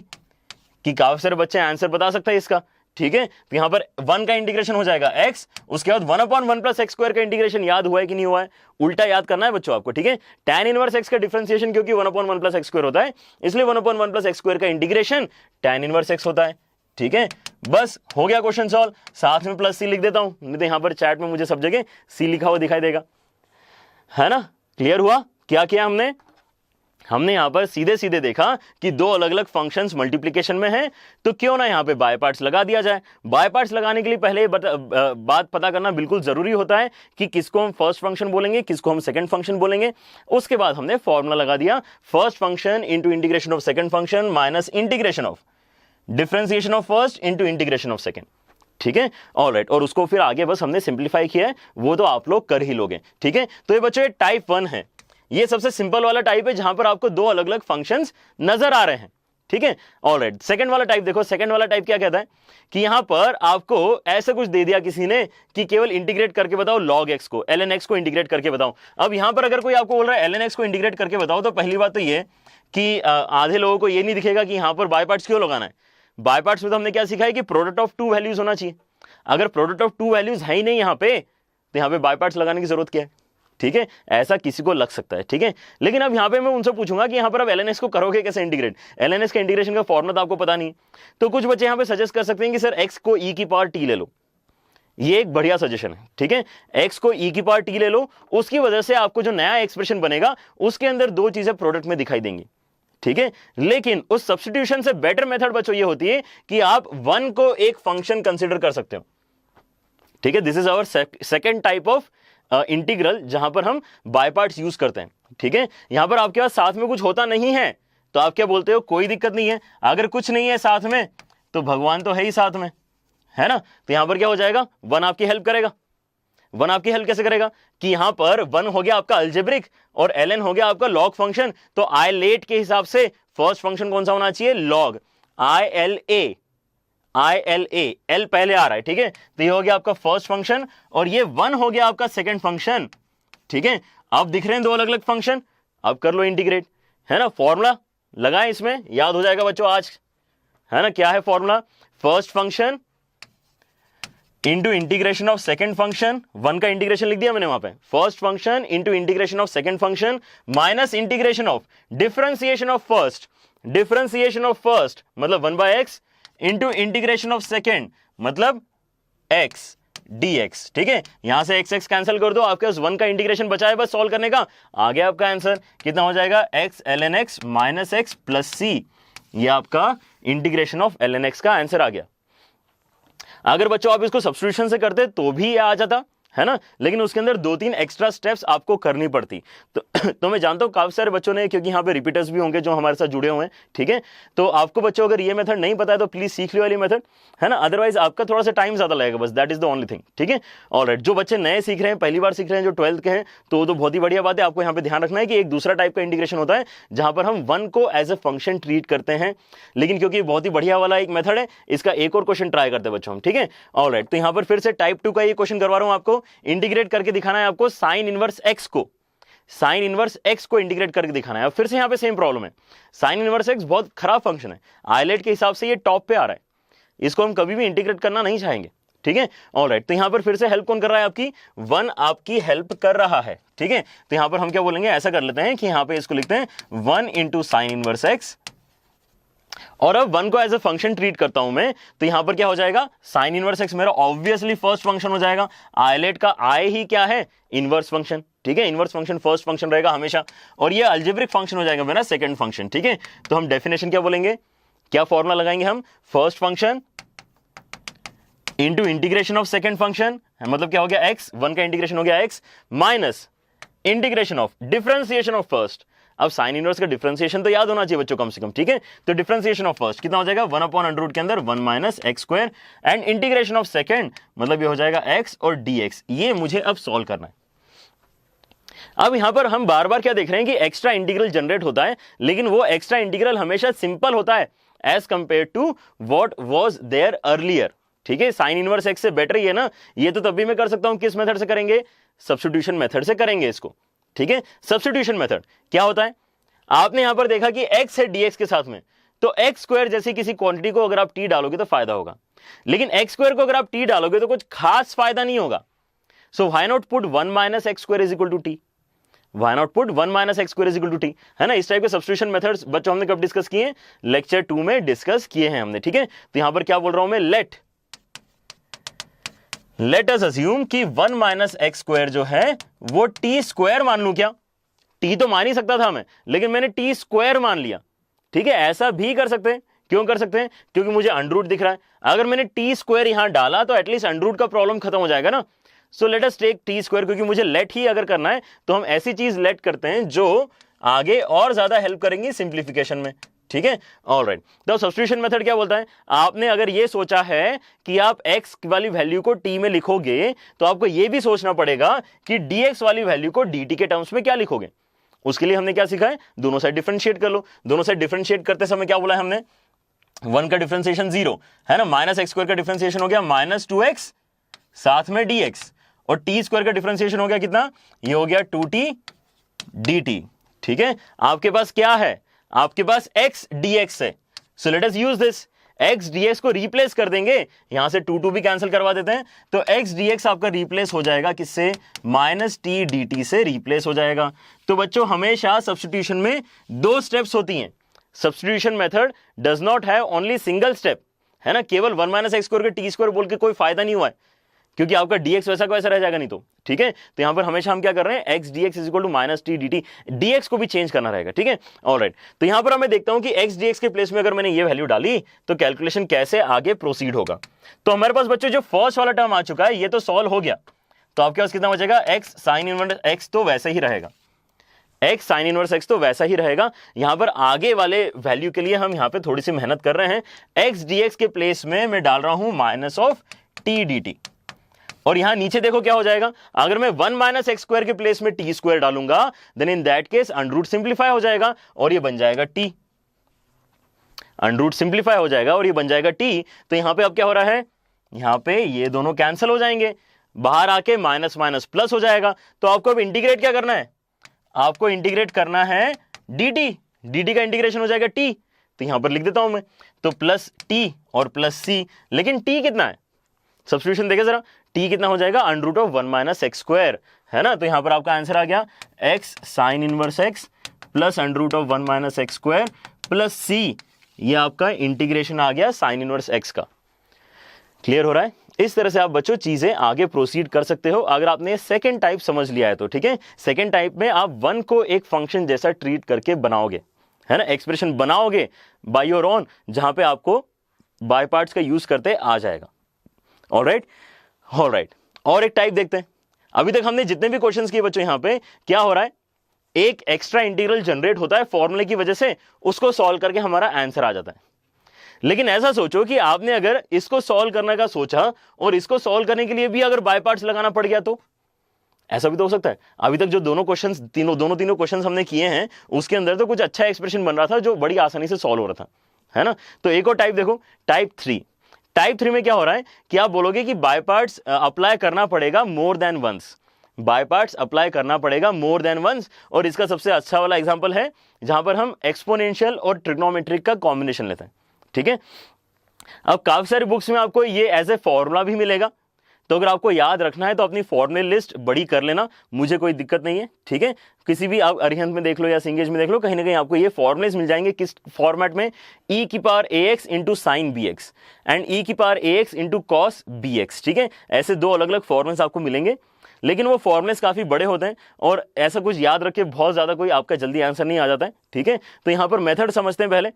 कि काफी सारे बच्चे आंसर बता सकते हैं इसका। ठीक है, तो यहां पर 1 का इंटीग्रेशन हो जाएगा x, उसके बाद 1/1 प्लस x² का इंटीग्रेशन याद हुआ है कि नहीं हुआ है, उल्टा याद करना है बच्चों आपको। ठीक है, tan इनवर्स x का डिफरेंशिएशन क्योंकि 1/1 प्लस x² होता है, इसलिए 1/1 प्लस x² का इंटीग्रेशन tan इनवर्स x होता है। ठीक है, बस हो गया क्वेश्चन सॉल्व, साथ में +c लिख देता हूं, नहीं तो यहां पर चैट में मुझे सब जगह c लिखा हुआ दिखाई देगा, है ना। क्लियर हुआ क्या किया हमने, हमने यहाँ पर सीधे सीधे देखा कि दो अलग अलग फंक्शंस मल्टीप्लिकेशन में हैं, तो क्यों ना यहाँ पे बाय पार्ट्स लगा दिया जाए। बाय पार्ट्स लगाने के लिए पहले बात पता करना बिल्कुल जरूरी होता है कि किसको हम फर्स्ट फंक्शन बोलेंगे, किसको हम सेकंड फंक्शन बोलेंगे। उसके बाद हमने फॉर्मूला लगा दिया, first function into integration of second function minus integration of differentiation of first into integration of second. ठीक है, ऑलराइट। और उसको फिर आगे बस हमने सिंप्लीफाई किया है, वो तो आप लोग कर ही लोगे। ठीक है, तो ये बच्चों टाइप 1 है, ये सबसे सिंपल वाला टाइप है जहां पर आपको दो अलग अलग फंक्शंस नजर आ रहे हैं। ठीक है, ऑलराइट। सेकंड वाला टाइप देखो, सेकंड वाला टाइप क्या कहता है कि यहां पर आपको ऐसा कुछ दे दिया किसी ने कि केवल इंटीग्रेट करके बताओ log x को, ln x को इंटीग्रेट करके बताओ। अब यहां पर अगर कोई आपको बोल रहा है ln x को इंटीग्रेट करके बताओ, तो पहली बात तो ये कि आधे लोगों को ये नहीं दिखेगा कि यहां पर बाय पार्ट्स क्यों लगाना है। बाय पार्ट्स में तो हमने क्या सीखा है कि प्रोडक्ट ऑफ टू वैल्यूज होना चाहिए। अगर प्रोडक्ट ऑफ टू वैल्यूज है ही नहीं यहां पे, तो यहां पे बाय पार्ट्स लगाने की जरूरत क्या है। ठीक है, ऐसा किसी को लग सकता है। ठीक है, लेकिन अब यहां पे मैं उनसे पूछूंगा कि यहां पर अब ln x को करोगे कैसे इंटीग्रेट। ln x के इंटीग्रेशन का फॉर्मूला तो आपको पता नहीं, तो कुछ बच्चे यहां पे सजेस्ट कर सकते हैं कि सर x को e की पावर t ले लो। ये एक बढ़िया सजेशन है। ठीक है, x को e की पावर t ले लो, उसकी वजह से आपको जो नया एक्सप्रेशन बनेगा उसके अंदर दो चीजें प्रोडक्ट में दिखाई देंगी। ठीक है, लेकिन उस सब्स्टिट्यूशन से बेटर मेथड बच्चों ये होती है कि आप 1 को एक फंक्शन कंसीडर कर सकते हो। ठीक है, this is our second type of integral जहां पर हम बाय पार्ट्स यूज करते हैं। ठीक है, यहां पर आपके पास साथ में कुछ होता नहीं है तो आप क्या बोलते हो, कोई दिक्कत नहीं है। अगर कुछ नहीं है साथ में तो भगवान तो है ही साथ में, है ना। तो यहां पर क्या हो जाएगा, 1 आपकी हेल्प करेगा। 1 आपकी हेल्प कैसे करेगा कि यहां पर 1 हो गया आपका अलजेब्रिक और ln हो गया आपका लॉग फंक्शन। तो आई लेट के हिसाब से फर्स्ट फंक्शन कौन सा होना चाहिए, लॉग ILA। एल पहले आ रहा है। ठीक है, तो ये हो गया आपका फर्स्ट फंक्शन और ये 1 हो गया आपका सेकंड फंक्शन। ठीक है, अब दिख रहे हैं दो अलग अलग फंक्शन, अब कर लो इंटीग्रेट, है ना। फॉर्मूला लगाएं, इसमें याद हो जाएगा बच्चों आज, है ना। क्या है formula, first function into integration of second function, 1 का इंटीग्रेशन लिख दिया मैंने वहां पे, first function into integration of second function minus integration of differentiation of first, differentiation of first मतलब 1/x into integration of second मतलब x dx। ठीक है, यहां से x कैंसिल कर दो, आपके पास 1 का इंटीग्रेशन बचा है बस सॉल्व करने का। आ गया आपका आंसर, कितना हो जाएगा, x ln x minus x plus c। ये आपका इंटीग्रेशन ऑफ ln x का आंसर आ गया। अगर बच्चों आप इसको सब्स्टिट्यूशन से करते तो भी ये आ जाता, है ना, लेकिन उसके अंदर 2-3 एक्स्ट्रा स्टेप्स आपको करनी पड़ती। तो मैं जानता हूं काफी सारे बच्चों ने, क्योंकि यहाँ पे रिपीटर्स भी होंगे जो हमारे साथ जुड़े हुए हैं। ठीक है, तो आपको बच्चों अगर ये मेथड नहीं पता है तो प्लीज सीख लो वाली मेथड, है ना, अदरवाइज आपका थोड़ा सा टाइम ज्यादा लगेगा, बस that is the only thing. ठीक है, ऑलराइट। जो बच्चे नए सीख रहे हैं, पहली बार सीख रहे हैं, जो 12th के हैं, तो बहुत ही बढ़िया बात है। आपको यहाँ पे ध्यान रखना है कि एक दूसरा टाइप का इंटीग्रेशन होता है जहां पर हम 1 को एज ए फंक्शन ट्रीट करते हैं, लेकिन क्योंकि बहुत ही बढ़िया वाला एक मेथड है, इसका एक और क्वेश्चन ट्राई करते हैं बच्चों हम। ठीक है, ऑलराइट। तो यहाँ पर फिर से टाइप 2 का ये क्वेश्चन करवा रहा हूं आपको, इंटीग्रेट करके दिखाना है आपको साइन इनवर्स x को, साइन इनवर्स x को इंटीग्रेट करके दिखाना है। अब फिर से यहां पे सेम प्रॉब्लम है, साइन इनवर्स x बहुत खराब फंक्शन है, आइलेट के हिसाब से ये टॉप पे आ रहा है, इसको हम कभी भी इंटीग्रेट करना नहीं चाहेंगे। ठीक है, ऑलराइट। तो यहां पर फिर से हेल्प कौन कर रहा है, आपकी 1 आपकी हेल्प कर रहा है। ठीक है, तो यहां पर हम क्या बोलेंगे, ऐसा कर लेते हैं कि यहां पे इसको लिखते हैं 1 इंटू साइन इनवर्स x, और अब 1 को एज ए फंक्शन ट्रीट करता हूं मैं, तो यहां पर क्या हो जाएगा, साइन इनवर्स x मेरा ऑब्वियसली फर्स्ट फंक्शन हो जाएगा। आइलेट का आई ही क्या है, इनवर्स फंक्शन। ठीक है, इनवर्स फंक्शन फर्स्ट फंक्शन रहेगा हमेशा, और ये अलजेब्रिक फंक्शन हो जाएगा मेरा सेकंड फंक्शन। ठीक है, तो हम डेफिनेशन क्या बोलेंगे, क्या फॉर्मूला लगाएंगे हम, first function into integration of second function, मतलब क्या हो गया, x, 1 का इंटीग्रेशन हो गया x minus integration of differentiation of first. अब साइन इनवर्स का डिफरेंशिएशन तो याद होना चाहिए बच्चों कम से कम। ठीक है, तो डिफरेंशिएशन ऑफ फर्स्ट कितना हो जाएगा, 1/√, के अंदर 1 minus x square, and integration of second मतलब ये हो जाएगा x और dx। ये मुझे अब सॉल्व करना है। अब यहां पर हम बार बार क्या देख रहे हैं कि एक्स्ट्रा इंटीग्रल जनरेट होता है, लेकिन वो एक्स्ट्रा इंटीग्रल हमेशा सिंपल होता है as compared to what was there earlier. ठीक है, साइन इनवर्स x से बेटर ही है ना, ये तो तब भी मैं कर सकता हूं, किस मेथड से करेंगे, सब्स्टिट्यूशन मेथड से करेंगे इसको। ठीक है, सब्स्टिट्यूशन मेथड क्या होता है, आपने यहां पर देखा कि x है dx के साथ में, तो x स्क्वायर जैसी किसी क्वांटिटी को अगर आप t डालोगे तो फायदा होगा, लेकिन x स्क्वायर को अगर आप t डालोगे तो कुछ खास फायदा नहीं होगा। So why not put 1 minus x square is equal to t, why not put 1 minus x square is equal to t, है ना। इस टाइप के सब्स्टिट्यूशन मेथड्स बच्चों हमने कब डिस्कस किए, लेक्चर 2 में डिस्कस किए हैं हमने। ठीक है, तो यहां पर क्या बोल रहा हूं मैं, लेट अस अस्यूम कि 1 माइनस एक्स स्क्वायर जो है वो t स्क्वायर मान लू क्या, टी तो मान ही सकता था मैं, लेकिन मैंने टी स्क्वायर मान लिया। ठीक है, ऐसा भी कर सकते हैं। क्यों कर सकते हैं? क्योंकि मुझे अंडर रूट दिख रहा है। अगर मैंने टी स्क्वायर यहां डाला तो एटलीस्ट अंडर रूट का प्रॉब्लम खत्म हो जाएगा ना। So let us take t square, क्योंकि मुझे लेट ही अगर करना है तो हम ऐसी चीज लेट करते हैं जो आगे और ज्यादा हेल्प करेंगी सिंप्लीफिकेशन में। ठीक है, ऑलराइट। तो सब्स्टिट्यूशन मेथड क्या बोलता है? आपने अगर ये सोचा है कि आप x वाली वैल्यू को t में लिखोगे तो आपको ये भी सोचना पड़ेगा कि dx वाली वैल्यू को dt के टर्म्स में क्या लिखोगे। उसके लिए हमने क्या सीखा है? दोनों साइड डिफरेंशिएट कर लो। दोनों साइड डिफरेंशिएट करते समय क्या बोला है हमने? 1 का डिफरेंशिएशन 0 है ना, माइनस एक्स स्क्वायर का डिफरेंशिएशन हो गया -2x साथ में dx, और t स्क्वायर का डिफरेंशिएशन हो गया कितना? ये हो गया 2t dt। ठीक है, आपके पास क्या है? आपके पास x dx है। So let us use this. x dx को रिप्लेस कर देंगे, यहां से 2 भी कैंसिल करवा देते हैं, तो x dx आपका रिप्लेस हो जाएगा किससे? -t dt से रिप्लेस हो जाएगा। तो बच्चों हमेशा सब्स्टिट्यूशन में 2 स्टेप्स होती हैं। Substitution method does not have only single step, है ना। केवल 1 - x स्क्वायर के टी स्क्वायर बोल के कोई फायदा नहीं हुआ है, क्योंकि आपका dx वैसा का वैसा रह जाएगा नहीं तो। ठीक है, तो यहां पर हमेशा हम क्या कर रहे हैं? x dx is equal to -t dt, dx को भी चेंज करना रहेगा। ठीक है, ऑलराइट। तो यहां पर मैं देखता हूं कि x dx के प्लेस में अगर मैंने ये वैल्यू डाली तो कैलकुलेशन कैसे आगे प्रोसीड होगा। तो हमारे पास बच्चों जो फर्स्ट वाला टर्म आ चुका है ये तो सॉल्व हो गया। तो आपके पास कितना बचेगा? x sin इनवर्स x तो वैसे ही रहेगा, x sin इनवर्स x तो वैसा ही रहेगा। यहां पर आगे वाले वैल्यू के लिए हम यहां पे थोड़ी सी मेहनत कर रहे हैं। x dx के प्लेस में मैं डाल रहा हूं -t dt, और यहां नीचे देखो क्या हो जाएगा? अगर मैं 1 - x स्क्वायर के प्लेस में t स्क्वायर डालूंगा then in that case under root simplify हो जाएगा और ये बन जाएगा t। अंडर रूट सिंप्लीफाई हो जाएगा और ये बन जाएगा t। तो यहां पे अब क्या हो रहा है? यहां पे ये दोनों कैंसिल हो जाएंगे, बाहर आके माइनस माइनस प्लस हो जाएगा। तो आपको अब इंटीग्रेट क्या करना है? आपको इंटीग्रेट करना है dt। dt का इंटीग्रेशन हो जाएगा t, तो यहां पर लिख देता हूं मैं, तो प्लस t और प्लस c। लेकिन t कितना है? सब्स्टिट्यूशन देखे जरा, t कितना हो जाएगा? Under root of 1 - x square, है ना। तो यहां पर आपका आंसर आ गया x sin inverse x plus under root of 1 - x square plus c। ये आपका इंटीग्रेशन आ गया sin इनवर्स x का। क्लियर हो रहा है? इस तरह से आप बच्चों चीजें आगे प्रोसीड कर सकते हो अगर आपने सेकंड टाइप समझ लिया है तो। ठीक है, सेकंड टाइप में आप 1 को एक फंक्शन जैसा ट्रीट करके बनाओगे, है ना, एक्सप्रेशन बनाओगे बाय योर ओन, जहां पे आपको बाय पार्ट्स का यूज करते आ जाएगा। Alright, alright. और एक टाइप देखते हैं। अभी तक हमने जितने भी क्वेश्चंस किए बच्चों, यहां पे क्या हो रहा है? एक एक्स्ट्रा इंटीग्रल जनरेट होता है फॉर्मूले की वजह से, उसको सॉल्व करके हमारा आंसर आ जाता है। लेकिन ऐसा सोचो कि आपने अगर इसको सॉल्व करने का सोचा और इसको सॉल्व करने के लिए भी अगर बाय पार्ट्स लगाना पड़ गया तो ऐसा भी तो हो सकता है। अभी तक जो दोनों तीनों क्वेश्चंस हमने किए हैं उसके अंदर तो कुछ अच्छा एक्सप्रेशन बन रहा था जो बड़ी आसानी से सॉल्व हो रहा था, है ना। तो एक और टाइप देखो, टाइप 3। टाइप 3 में क्या हो रहा है कि आप बोलोगे कि बाय पार्ट्स अप्लाई करना पड़ेगा more than once. By parts apply करना पड़ेगा मोर देन वंस, और इसका सबसे अच्छा वाला एग्जांपल है जहां पर हम एक्सपोनेंशियल और ट्रिग्नोमेट्रिक का कॉम्बिनेशन लेते हैं। ठीक है, अब काफी सारी बुक्स में आपको ये एज ए फॉर्मूला भी मिलेगा, तो अगर आपको याद रखना है तो अपनी फॉर्मूले लिस्ट बड़ी कर लेना, मुझे कोई दिक्कत नहीं है। ठीक है, किसी भी आप अरिहंत में देख लो या सिंगेज में देख लो, कहीं ना कहीं आपको ये फॉर्मूलेस मिल जाएंगे। किस फॉर्मेट में? e की power ax into sine bx and e की power ax into cos bx। ठीक है, ऐसे 2 अलग अलग फॉर्मूलेस आपको मिलेंगे, लेकिन वो फॉर्मूलेस काफी बड़े होते हैं और ऐसा कुछ याद रखे बहुत ज्यादा कोई आपका जल्दी आंसर नहीं आ जाता है। ठीक है, तो यहां पर मेथड समझते हैं पहले,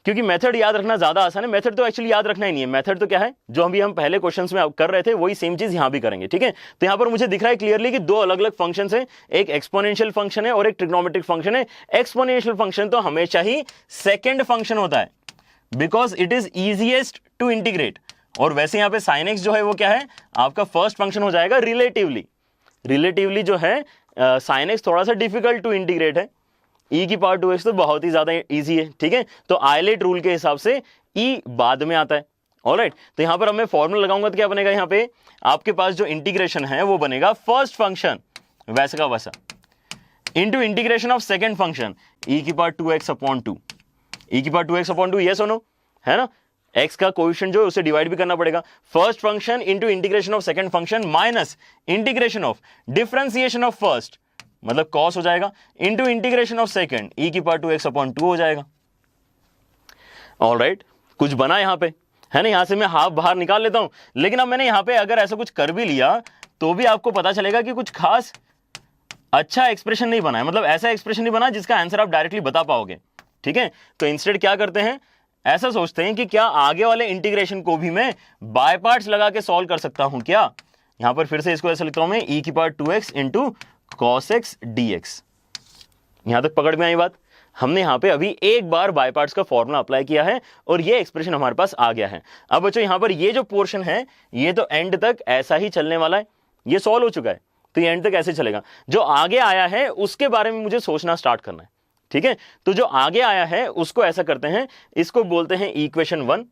क्योंकि मेथड याद रखना ज्यादा आसान है। मेथड तो एक्चुअली याद रखना ही नहीं है। मेथड तो क्या है, जो अभी हम पहले क्वेश्चंस में कर रहे थे वही सेम चीज यहां भी करेंगे। ठीक है, तो यहां पर मुझे दिख रहा है क्लियरली कि 2 अलग अलग फंक्शंस हैं, एक एक्सपोनेंशियल फंक्शन है और एक ट्रिग्नोमेट्रिक फंक्शन है। एक्सपोनेंशियल फंक्शन तो हमेशा ही सेकेंड फंक्शन होता है because it is easiest to integrate, और वैसे यहां पे साइन एक्स जो है वो क्या है, आपका फर्स्ट फंक्शन हो जाएगा। रिलेटिवली जो है साइन एक्स थोड़ा सा डिफिकल्ट टू इंटीग्रेट है, e की पावर 2x तो बहुत ही ज्यादा इजी है। ठीक है, तो आइलेट रूल के हिसाब से e बाद में आता है। ऑलराइट, तो यहां पर अब मैं फॉर्मूला लगाऊंगा तो क्या बनेगा? यहां पे आपके पास जो इंटीग्रेशन है वो बनेगा फर्स्ट फंक्शन वैसे का वैसा into integration of second function e की पावर 2x अपॉन 2। e की पावर 2x अपॉन 2, यस और नो, है ना। x का कोएफिशिएंट जो है उसे डिवाइड भी करना पड़ेगा। First function into integration of second function minus integration of differentiation of first, मतलब कॉस हो जाएगा, into integration of second e की पावर 2x अपॉन 2 हो जाएगा। ऑलराइट, कुछ बना यहां पे, है ना। यहां से मैं हाफ बाहर निकाल लेता हूं, लेकिन अब मैंने यहां पे अगर ऐसा कुछ कर भी लिया तो भी आपको पता चलेगा कि कुछ खास अच्छा एक्सप्रेशन नहीं बना है, मतलब ऐसा एक्सप्रेशन नहीं बना जिसका आंसर आप डायरेक्टली बता पाओगे, ठीक है। तो इंस्टेड क्या करते हैं, ऐसा सोचते हैं कि क्या आगे वाले इंटीग्रेशन को भी मैं बाय पार्ट्स लगा के सॉल्व कर सकता हूं क्या। यहां पर फिर से इसको ऐसा लिखता हूं मैं, e की power 2x into cos x dx। यहां तक पकड़ में आई बात। हमने यहां पे अभी एक बार बाय पार्ट्स का फॉर्मूला अप्लाई किया है और ये एक्सप्रेशन हमारे पास आ गया है। अब बच्चों यहां पर ये जो पोर्शन है ये तो एंड तक ऐसा ही चलने वाला है, ये सॉल्व हो चुका है, तो ये एंड तक ऐसे चलेगा। जो आगे आया है उसके बारे में मुझे सोचना स्टार्ट करना है, ठीक है। तो जो आगे आया है उसको ऐसा करते हैं, इसको बोलते हैं इक्वेशन 1,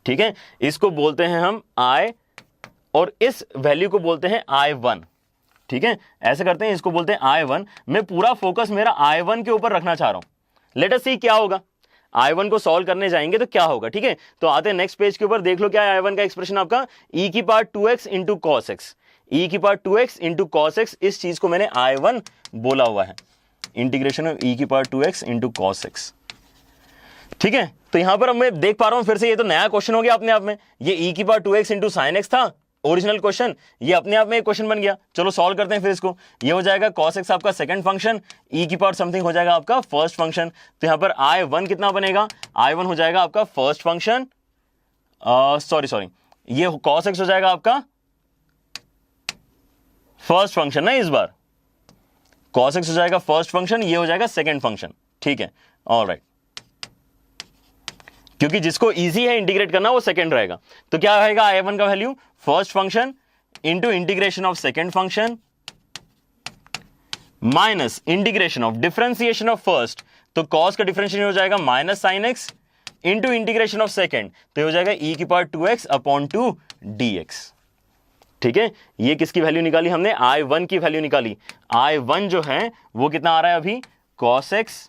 ठीक है। इसको बोलते हैं हम I और इस वैल्यू को बोलते हैं I1, ठीक है। ऐसे करते हैं, इसको बोलते हैं I1। मैं पूरा फोकस मेरा I1 के ऊपर रखना चाह रहा हूं। लेट अस सी क्या होगा, I1 को सॉल्व करने जाएंगे तो क्या होगा, ठीक है। तो आते हैं नेक्स्ट पेज के ऊपर, देख लो क्या है I1 का एक्सप्रेशन आपका, e की power 2x into cos x, e की power 2x into cos x, इस चीज को मैंने I1 बोला हुआ है, इंटीग्रेशन ऑफ e की power 2x into cos x, ठीक है। तो यहां पर मैं देख पा रहा हूं फिर से, ये तो नया क्वेश्चन हो गया अपने आप में। ये e की power 2x into sine x था ओरिजिनल क्वेश्चन, ये अपने आप में एक क्वेश्चन बन गया। चलो सॉल्व करते हैं फिर इसको। ये हो जाएगा cos x आपका सेकंड फंक्शन, e की पावर समथिंग हो जाएगा आपका फर्स्ट फंक्शन। तो यहां पर I1 कितना बनेगा, I1 हो जाएगा आपका फर्स्ट फंक्शन, सॉरी ये cos x हो जाएगा आपका फर्स्ट फंक्शन ना, इस बार cos x हो जाएगा फर्स्ट फंक्शन, ये हो जाएगा सेकंड फंक्शन, ठीक है। ऑलराइट, क्योंकि जिसको इजी है इंटीग्रेट करना वो सेकंड रहेगा। तो क्या रहेगा I1 का value, first function into integration of second function minus integration of differentiation of first, तो cos का डिफरेंशिएशन हो जाएगा minus sign x into integration of second, तो ये हो जाएगा e की पावर 2x अपॉन 2 dx, ठीक है। ये किसकी वैल्यू निकाली हमने, I1 की वैल्यू निकाली। I1 जो है वो कितना आ रहा है अभी, cos x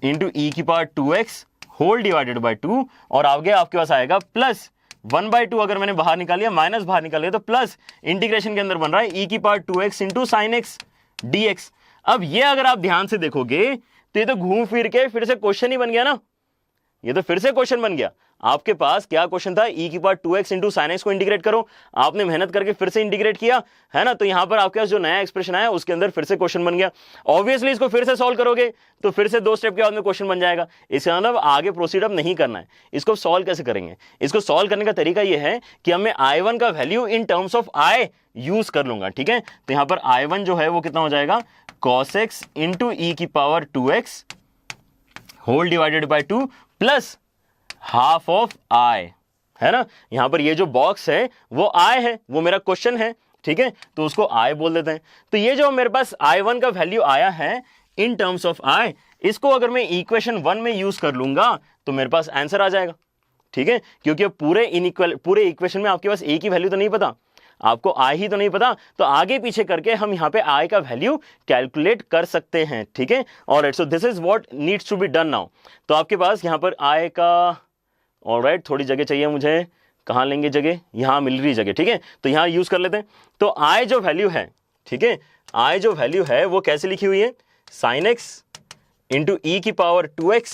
इंटू e की power 2x whole divided bye 2, और आगे आपके पास आएगा प्लस 1/2, अगर मैंने बाहर निकालिया माइनस बाहर निकालिया तो प्लस इंटीग्रेशन के अंदर बन रहा है e की power 2x into sine x dx। अब ये अगर आप ध्यान से देखोगे तो ये तो घूम फिर के फिर से क्वेश्चन ही बन गया ना, ये तो फिर से क्वेश्चन बन गया। आपके पास क्या क्वेश्चन था, e की power 2x into sine x को इंटीग्रेट करो, आपने मेहनत करके फिर से इंटीग्रेट किया है ना, तो यहां पर आपके पास जो नया एक्सप्रेशन आया उसके अंदर फिर से क्वेश्चन बन गया। ऑब्वियसली इसको फिर से सॉल्व करोगे तो फिर से 2 स्टेप के बाद में क्वेश्चन बन जाएगा। इसका मतलब आगे प्रोसीड अब नहीं करना है। इसको सॉल्व कैसे करेंगे, इसको सॉल्व करने का तरीका यह है कि अब मैं I1 का value in terms of I use कर लूंगा, ठीक है। तो यहां पर I1 जो है वो कितना हो जाएगा, cos x इंटू e की power 2x whole divided bye 2 plus half of I, है ना। यहां पर ये जो बॉक्स है वो I है, वो मेरा क्वेश्चन है, ठीक है, तो उसको I बोल देते हैं। तो ये जो मेरे पास I1 का वैल्यू आया है इन टर्म्स ऑफ I, इसको अगर मैं इक्वेशन 1 में यूज कर लूंगा तो मेरे पास आंसर आ जाएगा, ठीक है। क्योंकि अब पूरे इक्वेशन में आपके पास एक ही वैल्यू तो नहीं पता, आपको I ही तो नहीं पता, तो आगे पीछे करके हम यहाँ पे I का वैल्यू कैलकुलेट कर सकते हैं, ठीक है। Alright, so this is what needs to be done now. तो आपके पास यहाँ पर I का, ऑलराइट, थोड़ी जगह चाहिए मुझे, कहाँ लेंगे जगह, यहाँ मिल रही जगह, ठीक है, तो यहाँ यूज कर लेते हैं। तो I जो वैल्यू है, ठीक है, I जो वैल्यू है वो कैसे लिखी हुई है, साइन एक्स इंटू e की power 2x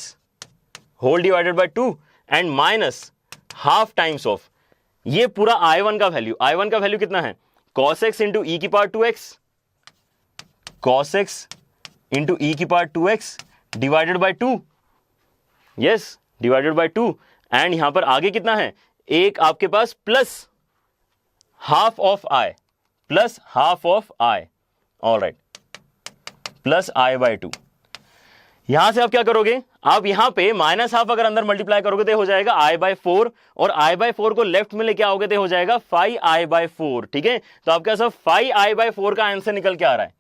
whole divided bye 2 and minus half times of ये पूरा I1 का वैल्यू। I1 का वैल्यू कितना है, cos x इंटू e की power 2x, cos x into e की power 2x by bye 2, yes, divided bye 2, and यहां पर आगे कितना है, एक आपके पास plus half of I, plus half of I, alright, plus I by 2। यहां से आप क्या करोगे, आप यहां पे माइनस हाफ अगर अंदर मल्टीप्लाई करोगे तो हो जाएगा I बाय 4, और I बाय 4 को लेफ्ट में लेके आओगे तो हो जाएगा 5I बाय 4, ठीक है। तो आपके पास 5I बाय 4 का आंसर निकल के आ रहा है,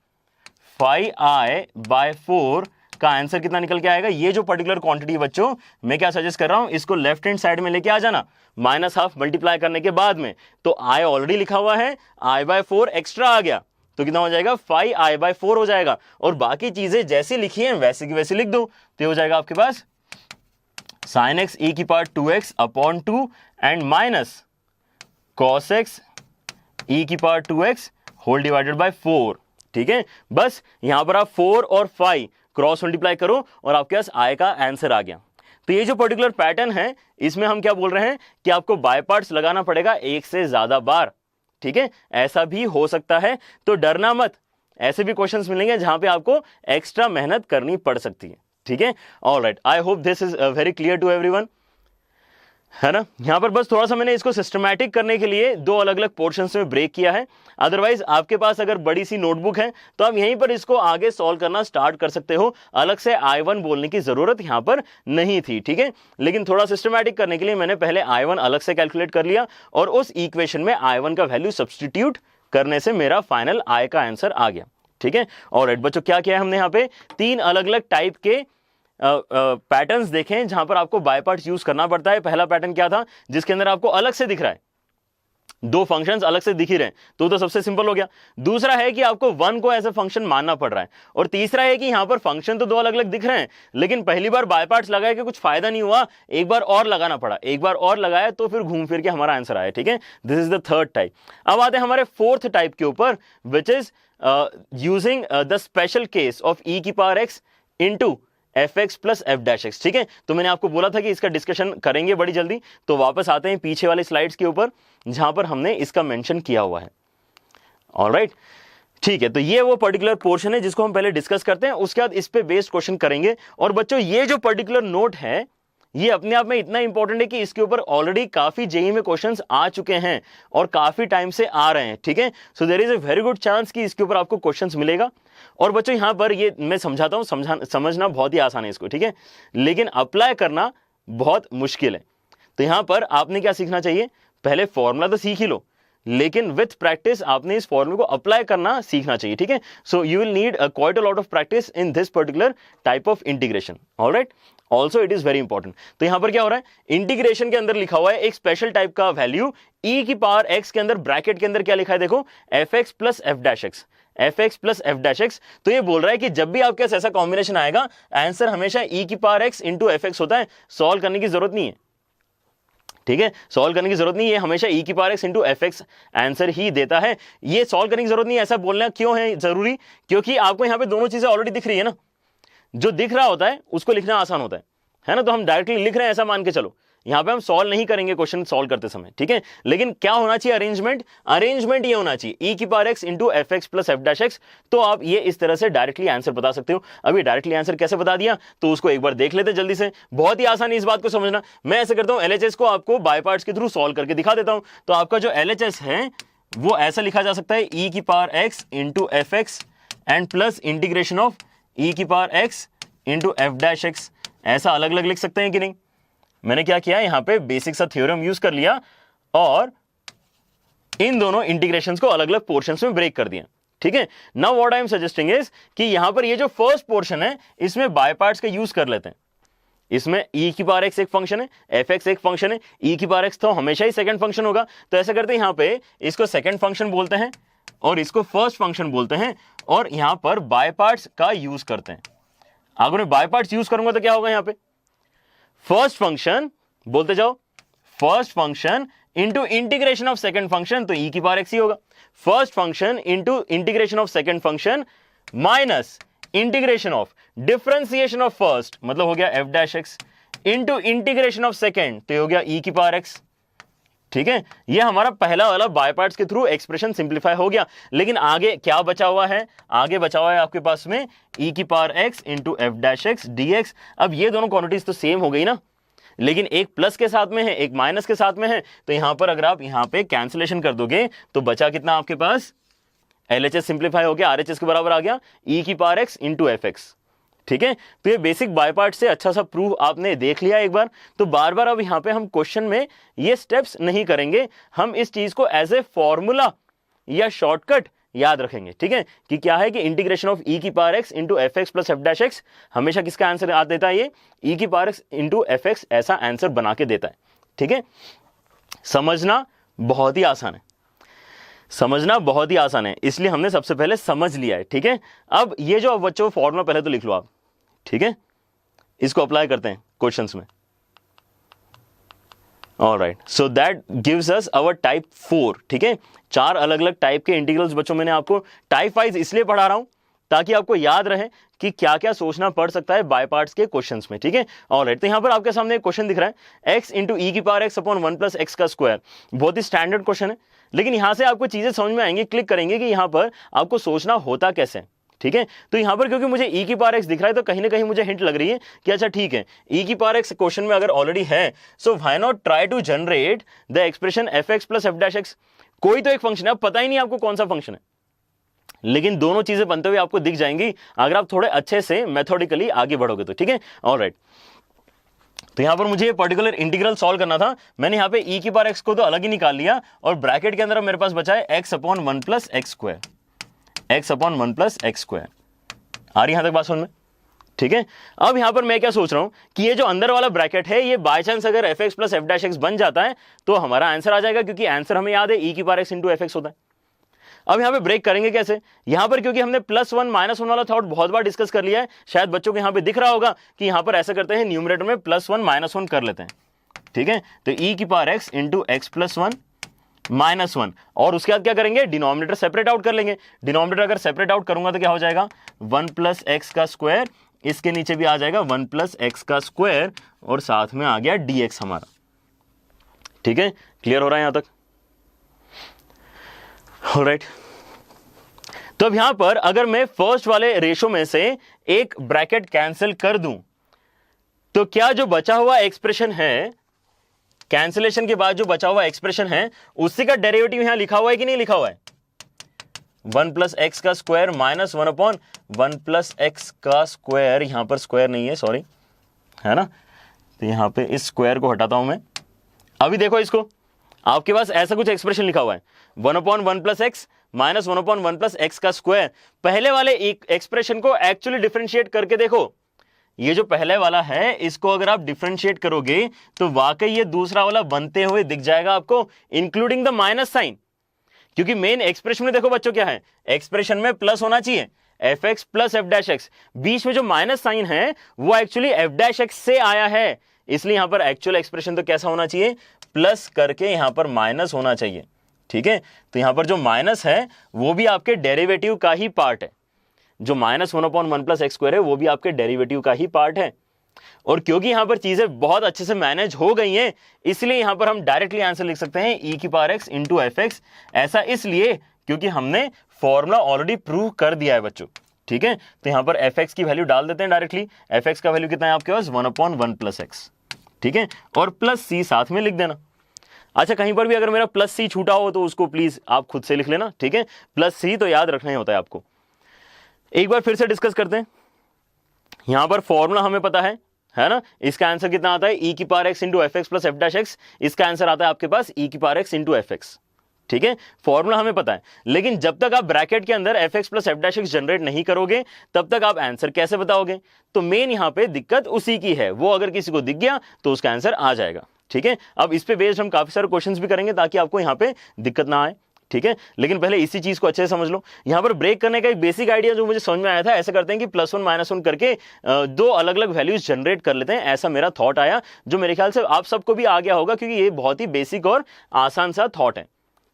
5I बाय 4 का आंसर कितना निकल के आएगा। ये जो पर्टिकुलर क्वांटिटी बच्चों मैं क्या सजेस्ट कर रहा हूं, इसको लेफ्ट हैंड साइड में लेके आ जाना माइनस हाफ मल्टीप्लाई करने के बाद में, तो I ऑलरेडी लिखा हुआ है, I बाय 4 एक्स्ट्रा आ गया तो कितना हो जाएगा, 5I बाय 4 हो जाएगा, और बाकी चीजें जैसी लिखी हैं वैसे की वैसे लिख दो, तो हो जाएगा आपके पास साइन एक्स e की power 2x upon 2 and minus cos x e की power 2x whole divided by 4, ठीक है। बस यहां पर आप 4 और 5 क्रॉस मल्टीप्लाई करो और आपके पास I का आंसर आ गया। तो ये जो पर्टिकुलर पैटर्न है इसमें हम क्या बोल रहे हैं कि आपको बाय पार्ट्स लगाना पड़ेगा एक से ज्यादा बार, ठीक है, ऐसा भी हो सकता है, तो डरना मत, ऐसे भी क्वेश्चंस मिलेंगे जहां पे आपको एक्स्ट्रा मेहनत करनी पड़ सकती है, ठीक है। Alright, I hope this is very clear to everyone, है ना। यहां पर बस थोड़ा सा मैंने इसको सिस्टमैटिक करने के लिए दो अलग अलग पोर्शंस में ब्रेक किया है। अदरवाइज आपके पास अगर बड़ी सी नोटबुक है तो आप यहीं पर इसको आगे सॉल्व करना स्टार्ट कर सकते हो, अलग से I1 बोलने की जरूरत यहां पर नहीं थी, ठीक है। लेकिन थोड़ा सिस्टमैटिक करने के लिए मैंने पहले I1 अलग से कैलकुलेट कर लिया और उस इक्वेशन में I1 का वैल्यू सब्सटीट्यूट करने से मेरा फाइनल I का आंसर आ गया, ठीक है। और बच्चों क्या किया है हमने यहाँ पे, तीन अलग अलग टाइप के पैटर्न्स देखें जहां पर आपको बाय पार्ट्स यूज करना पड़ता है। पहला पैटर्न क्या था, जिसके अंदर आपको अलग से दिख रहा है, दो फंक्शंस अलग से दिख ही रहे हैं, तो सबसे सिंपल हो गया। दूसरा है कि आपको वन को एज ए फंक्शन मानना पड़ रहा है, और तीसरा है कि यहां पर फंक्शन तो दो अलग अलग दिख रहे हैं, लेकिन पहली बार बाय पार्ट्स लगाए कि कुछ फायदा नहीं हुआ, एक बार और लगाना पड़ा, एक बार और लगाया तो फिर घूम फिर के हमारा आंसर आया, ठीक है। This is the third type. अब आते हैं हमारे फोर्थ टाइप के ऊपर, which is using the special case of e की power x into fx plus f dash x, ठीक है। तो मैंने आपको बोला था कि इसका डिस्कशन करेंगे बड़ी जल्दी, तो वापस आते हैं पीछे वाली स्लाइड्स के ऊपर जहां पर हमने इसका मेंशन किया हुआ है। ऑलराइट, ठीक है। तो ये वो पर्टिकुलर पोर्शन है जिसको हम पहले डिस्कस करते हैं, उसके बाद इस पे बेस्ड क्वेश्चन करेंगे। और बच्चों ये जो पर्टिकुलर नोट है ये अपने आप में इतना इंपॉर्टेंट है कि इसके ऊपर ऑलरेडी काफी जेईई में क्वेश्चंस आ चुके हैं और काफी टाइम से आ रहे हैं, ठीक है। So there is a very good chance कि इसके ऊपर आपको क्वेश्चंस मिलेगा। और बच्चों यहां पर ये मैं समझाता हूं, समझना बहुत ही आसान है इसको, ठीक है, लेकिन अप्लाई करना बहुत मुश्किल है। तो यहां पर आपने क्या सीखना चाहिए, पहले फॉर्मूला तो सीख ही लो, लेकिन विथ प्रैक्टिस आपने इस फॉर्मूले को अप्लाई करना सीखना चाहिए, ठीक है। So you will need quite a lot of practice in this particular type of integration. Alright, also it is very important. तो यहां पर क्या हो रहा है, इंटीग्रेशन के अंदर लिखा हुआ है एक स्पेशल टाइप का वैल्यू e की पावर x के अंदर ब्रैकेट के अंदर क्या लिखा है, देखो fx plus f dash x, fx plus f dash x। तो ये बोल रहा है कि जब भी आपके पास ऐसा कॉम्बिनेशन आएगा, आंसर हमेशा e की पावर x इंटू fx होता है, सॉल्व करने की जरूरत नहीं है, ठीक है, सॉल्व करने की जरूरत नहीं है, हमेशा e की power x into fx answer ही देता है। ये सॉल्व करने की जरूरत नहीं है, ऐसा बोलना क्यों है जरूरी, क्योंकि आपको यहां पे दोनों चीजें ऑलरेडी दिख रही है ना, जो दिख रहा होता है उसको लिखना आसान होता है ना। तो हम डायरेक्टली लिख रहे हैं ऐसा मान के चलो, यहां पे हम सॉल्व नहीं करेंगे क्वेश्चन सॉल्व करते समय, ठीक है। लेकिन क्या होना चाहिए अरेंजमेंट ये होना चाहिए e की power x into fx plus f dash x। तो आप ये इस तरह से डायरेक्टली आंसर बता सकते हो। अभी डायरेक्टली आंसर कैसे बता दिया तो उसको एक बार देख लेते जल्दी से, बहुत ही आसान है इस बात को समझना। मैं ऐसे करता हूं, LHS को आपको बाय पार्ट्स के थ्रू सॉल्व करके दिखा देता हूं। तो आपका जो LHS है वो ऐसा लिखा जा सकता है, e की power x into fx and plus integration of e की power x into f dash x। ऐसा अलग अलग लिख सकते हैं कि नहीं। मैंने क्या किया, यहां पे बेसिक सा थ्योरम यूज कर लिया और इन दोनों इंटीग्रेशंस को अलग अलग पोर्शंस में ब्रेक कर दिया, ठीक है। Now what I am suggesting is कि यहां पर ये जो फर्स्ट पोर्शन है इसमें बाय पार्ट्स का यूज कर लेते हैं। इसमें e की पावर x एक फंक्शन है, fx एक फंक्शन है, e की पावर x तो हमेशा ही सेकंड फंक्शन होगा। तो ऐसा करते हैं, यहां पे इसको सेकंड फंक्शन बोलते हैं और इसको फर्स्ट फंक्शन बोलते हैं, और यहां पर बाय पार्ट्स का यूज करते हैं। अगर मैं बाय पार्ट्स यूज करूंगा तो क्या होगा, यहां पे फर्स्ट फंक्शन बोलते जाओ, first function into integration of second function, तो e की पावर x ही होगा। First function into integration of second function minus integration of differentiation of first, मतलब हो गया f dash x into integration of second, तो हो गया e की पावर x, ठीक है। ये हमारा पहला वाला बाय पार्ट्स के थ्रू एक्सप्रेशन सिंप्लीफाई हो गया। लेकिन आगे क्या बचा हुआ है, आगे बचा हुआ है आपके पास में e की power x into f dash x dx। अब ये दोनों क्वांटिटीज तो सेम हो गई ना, लेकिन एक प्लस के साथ में है एक माइनस के साथ में है। तो यहां पर अगर आप यहां पे कैंसिलेशन कर दोगे तो बचा कितना आपके पास, LHS सिंप्लीफाई हो गया, RHS के बराबर आ गया e की पावर x इंटू fx, ठीक है। तो ये बेसिक बाय पार्ट से अच्छा सा प्रूफ आपने देख लिया एक बार। तो बार बार अब यहां पे हम क्वेश्चन में ये स्टेप्स नहीं करेंगे, हम इस चीज को एज ए फॉर्मूला या शॉर्टकट याद रखेंगे, ठीक है। कि क्या है कि इंटीग्रेशन ऑफ e की power x into fx plus f dash x हमेशा किसका आंसर आ देता है, ये e की पावर x इंटू fx ऐसा आंसर बना के देता है, ठीक है। समझना बहुत ही आसान है, समझना बहुत ही आसान है, इसलिए हमने सबसे पहले समझ लिया है, ठीक है। अब ये जो बच्चों फॉर्मूला पहले तो लिख लो आप, ठीक है, इसको अप्लाई करते हैं क्वेश्चंस में। Alright, so that gives us our type 4, ठीक है। चार अलग अलग टाइप के इंटीग्रल्स बच्चों मैंने आपको टाइप वाइज इसलिए पढ़ा रहा हूं ताकि आपको याद रहे कि क्या क्या सोचना पड़ सकता है बाय पार्ट्स के क्वेश्चंस में, ठीक है। ऑलराइट, तो यहां पर आपके सामने एक क्वेश्चन दिख रहा है x इंटू ई की power x upon 1 plus x का स्क्वायर। बहुत ही स्टैंडर्ड क्वेश्चन है, लेकिन यहां से आपको चीजें समझ में आएंगी, क्लिक करेंगे कि यहां पर आपको सोचना होता कैसे, ठीक है। तो यहां पर क्योंकि मुझे e की पावर x दिख रहा है तो कहीं ना कहीं मुझे हिंट लग रही है कि अच्छा ठीक है, e की पावर x क्वेश्चन में अगर ऑलरेडी है, so why not try to generate the expression fx plus f dash x। कोई तो एक फंक्शन है, पता ही नहीं आपको कौन सा फंक्शन है, लेकिन दोनों चीजें बनते हुए आपको दिख जाएंगी अगर आप थोड़े अच्छे से मेथोडिकली आगे बढ़ोगे तो, ठीक है। ऑलराइट, तो यहां पर मुझे ये पर्टिकुलर इंटीग्रल सॉल्व करना था। मैंने यहां पे e की पावर x को तो अलग ही निकाल लिया और ब्रैकेट के अंदर मेरे पास बचा है x upon 1 plus x square, x upon 1 plus x square. आ रही यहां तक बात समझ में, ठीक है। अब यहां पर मैं क्या सोच रहा हूं कि ये जो अंदर वाला ब्रैकेट है ये बाय चांस अगर fx plus f dash x बन जाता है तो हमारा आंसर आ जाएगा, क्योंकि आंसर हमें याद है e की पावर x इंटू fx होता है। अब यहां पे ब्रेक करेंगे कैसे, यहां पर क्योंकि हमने +1 -1 वाला थॉट बहुत बार डिस्कस कर लिया है, शायद बच्चों को यहां पे दिख रहा होगा कि यहां पर ऐसा करते हैं, न्यूमरेटर में +1 -1 कर लेते हैं, ठीक है। तो e की power x into x plus 1 -1, और उसके बाद क्या करेंगे, डिनोमिनेटर सेपरेट आउट कर लेंगे। डिनोमिनेटर अगर सेपरेट आउट करूंगा तो क्या हो जाएगा, 1 प्लस एक्स का स्क्वायर, इसके नीचे भी आ जाएगा 1 प्लस एक्स का स्क्वायर, और साथ में आ गया dx हमारा, ठीक है। क्लियर हो रहा है यहां तक, ऑलराइट। तो अब यहां पर अगर मैं फर्स्ट वाले रेशो में से एक ब्रैकेट कैंसिल कर दूं तो क्या जो बचा हुआ एक्सप्रेशन है, कैंसिलेशन के बाद जो बचा हुआ एक्सप्रेशन है, उसी का डेरिवेटिव यहां लिखा हुआ है कि नहीं लिखा हुआ है, 1 प्लस एक्स का square minus 1 upon 1 plus x का स्क्वायर। यहां पर स्क्वायर नहीं है, सॉरी, है ना, तो यहां पे इस स्क्वायर को हटाता हूं मैं। अभी देखो इसको, आपके पास ऐसा कुछ एक्सप्रेशन लिखा हुआ है, 1 upon 1 plus x minus 1 upon 1 plus x का स्क्वायर। पहले वाले एक एक्सप्रेशन को एक्चुअली डिफरेंशिएट करके देखो, ये जो पहले वाला है इसको अगर आप डिफरेंशिएट करोगे तो वाकई ये दूसरा वाला बनते हुए दिख जाएगा आपको, इंक्लूडिंग द माइनस साइन। क्योंकि मेन एक्सप्रेशन में देखो बच्चों क्या है, एक्सप्रेशन में प्लस होना चाहिए, fx plus f dash x, बीच में जो माइनस साइन है वो एक्चुअली f डैश x से आया है, इसलिए यहां पर एक्चुअल एक्सप्रेशन तो कैसा होना चाहिए, प्लस करके यहां पर माइनस होना चाहिए, ठीक है। तो यहां पर जो माइनस है वो भी आपके डेरिवेटिव का ही पार्ट है, जो minus 1 upon 1 plus x square है वो भी आपके डेरिवेटिव का ही पार्ट है। और क्योंकि यहां पर चीजें बहुत अच्छे से मैनेज हो गई हैं, इसलिए यहां पर हम डायरेक्टली आंसर लिख सकते हैं e की power x into F x. ऐसा इसलिए क्योंकि हमने फॉर्मूला ऑलरेडी प्रूव कर दिया है बच्चों, ठीक है। तो यहां पर एफ एक्स की वैल्यू डाल देते हैं डायरेक्टली। एफ एक्स का वैल्यू कितना है आपके पास, 1 अपॉन 1 प्लस एक्स, ठीक है, और प्लस सी साथ में लिख देना। अच्छा, कहीं पर भी अगर मेरा प्लस सी छूटा हो तो उसको प्लीज आप खुद से लिख लेना, ठीक है। प्लस सी तो याद रखना ही होता है आपको। एक बार फिर से डिस्कस करते हैं, यहां पर फॉर्मूला हमें पता है ना, इसका आंसर कितना आता है, e की power x into F x plus F dash x. इसका आंसर आता है आपके पास e की power x into F x, ठीक है। फॉर्मूला हमें पता है, लेकिन जब तक आप ब्रैकेट के अंदर F x plus F dash x generate नहीं करोगे तब तक आप आंसर कैसे बताओगे। तो मेन यहां पे दिक्कत उसी की है, वो अगर किसी को दिख गया तो उसका आंसर आ जाएगा, ठीक है। अब इस पे बेस्ड हम काफी सारे क्वेश्चंस भी करेंगे ताकि आपको यहां पे दिक्कत ना आए, ठीक है। लेकिन पहले इसी चीज को अच्छे से समझ लो। यहां पर ब्रेक करने का एक बेसिक आइडिया जो मुझे समझ में आया था, ऐसे करते हैं कि +1 -1 करके दो अलग अलग वैल्यूज जनरेट कर लेते हैं, ऐसा मेरा थॉट आया, जो मेरे ख्याल से आप सबको भी आ गया होगा, क्योंकि ये बहुत ही बेसिक और आसान सा थॉट है,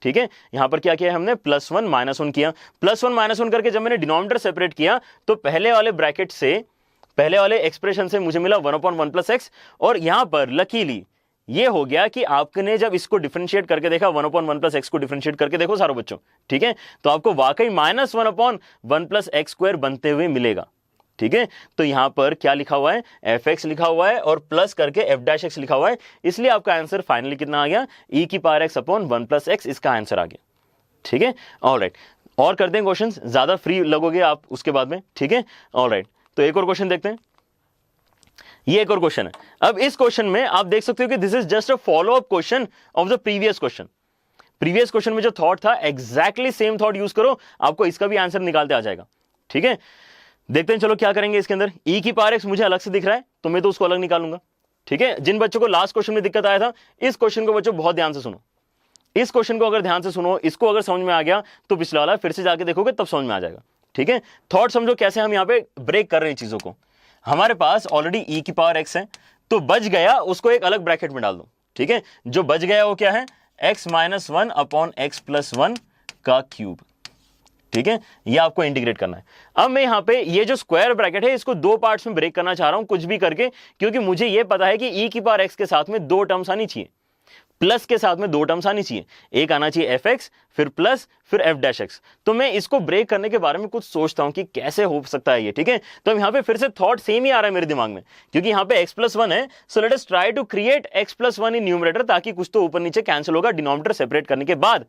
ठीक है। यहां पर क्या किया हमने, +1 -1 किया। +1 -1 करके जब मैंने डिनोमिनेटर सेपरेट किया तो पहले वाले ब्रैकेट से, पहले वाले एक्सप्रेशन से मुझे मिला 1 अपॉन 1 प्लस एक्स, और यहां पर लकीली ये हो गया कि आपने जब इसको डिफरेंशिएट करके देखा, 1 अपॉन 1 प्लस एक्स को डिफरेंशिएट करके देखो सारों बच्चों, ठीक है, तो आपको वाकई -1 अपॉन 1 प्लस एक्स स्क्वायर बनते हुए मिलेगा, ठीक है। तो यहां पर क्या लिखा हुआ है, एफ एक्स लिखा हुआ है और प्लस करके एफ डैश एक्स लिखा हुआ है, इसलिए आपका आंसर फाइनली कितना आ गया, e की power x upon 1 plus x, इसका आंसर आ गया, ठीक है। ऑलराइट, और करते हैं क्वेश्चन, ज्यादा फ्री लगोगे आप उसके बाद में, ठीक है। ऑलराइट, तो एक और क्वेश्चन देखते हैं, ये एक और क्वेश्चन है। अब इस क्वेश्चन में आप देख सकते हो कि this is just a follow up question of the previous question. Previous question में जो थॉट था एग्जैक्टली सेम थॉट यूज करो, आपको इसका भी आंसर निकालते आ जाएगा, ठीक है। देखते हैं, चलो क्या करेंगे इसके अंदर। e की पावर x मुझे अलग से दिख रहा है तो मैं तो उसको अलग निकालूंगा, ठीक है। जिन बच्चों को लास्ट क्वेश्चन में दिक्कत आया था, इस क्वेश्चन को बच्चों बहुत ध्यान से सुनो, इस क्वेश्चन को अगर ध्यान से सुनो, इसको अगर समझ में आ गया तो पिछला वाला फिर से जाके देखोगे तब समझ में आ जाएगा, ठीक है। थॉट समझो कैसे हम यहाँ पे ब्रेक कर रहे हैं चीजों को। हमारे पास ऑलरेडी e की पावर x है, तो बच गया उसको एक अलग ब्रैकेट में डाल दो, ठीक है। जो बच गया वो क्या है, x -1 अपॉन x + 1 का क्यूब, ठीक है, ये आपको इंटीग्रेट करना है। अब मैं यहाँ पे ये जो स्क्वायर ब्रैकेट है इसको दो पार्ट्स में ब्रेक करना चाह रहा हूं कुछ भी करके, क्योंकि मुझे ये पता है कि e की पावर x के साथ में दो टर्म्स आनी चाहिए, प्लस के साथ में दो टर्म्स आनी चाहिए, एक आना चाहिए fx फिर प्लस फिर f डैश x। तो मैं इसको ब्रेक करने के बारे में कुछ सोचता हूं कि कैसे हो सकता है ये, ठीक है। तो अब यहाँ पे फिर से थॉट सेम ही आ रहा है मेरे दिमाग में, क्योंकि यहाँ पे x+1 है, so let us try to create x+1 in numerator, ताकि कुछ तो ऊपर नीचे कैंसिल होगा डिनोमिनेटर सेपरेट करने के बाद,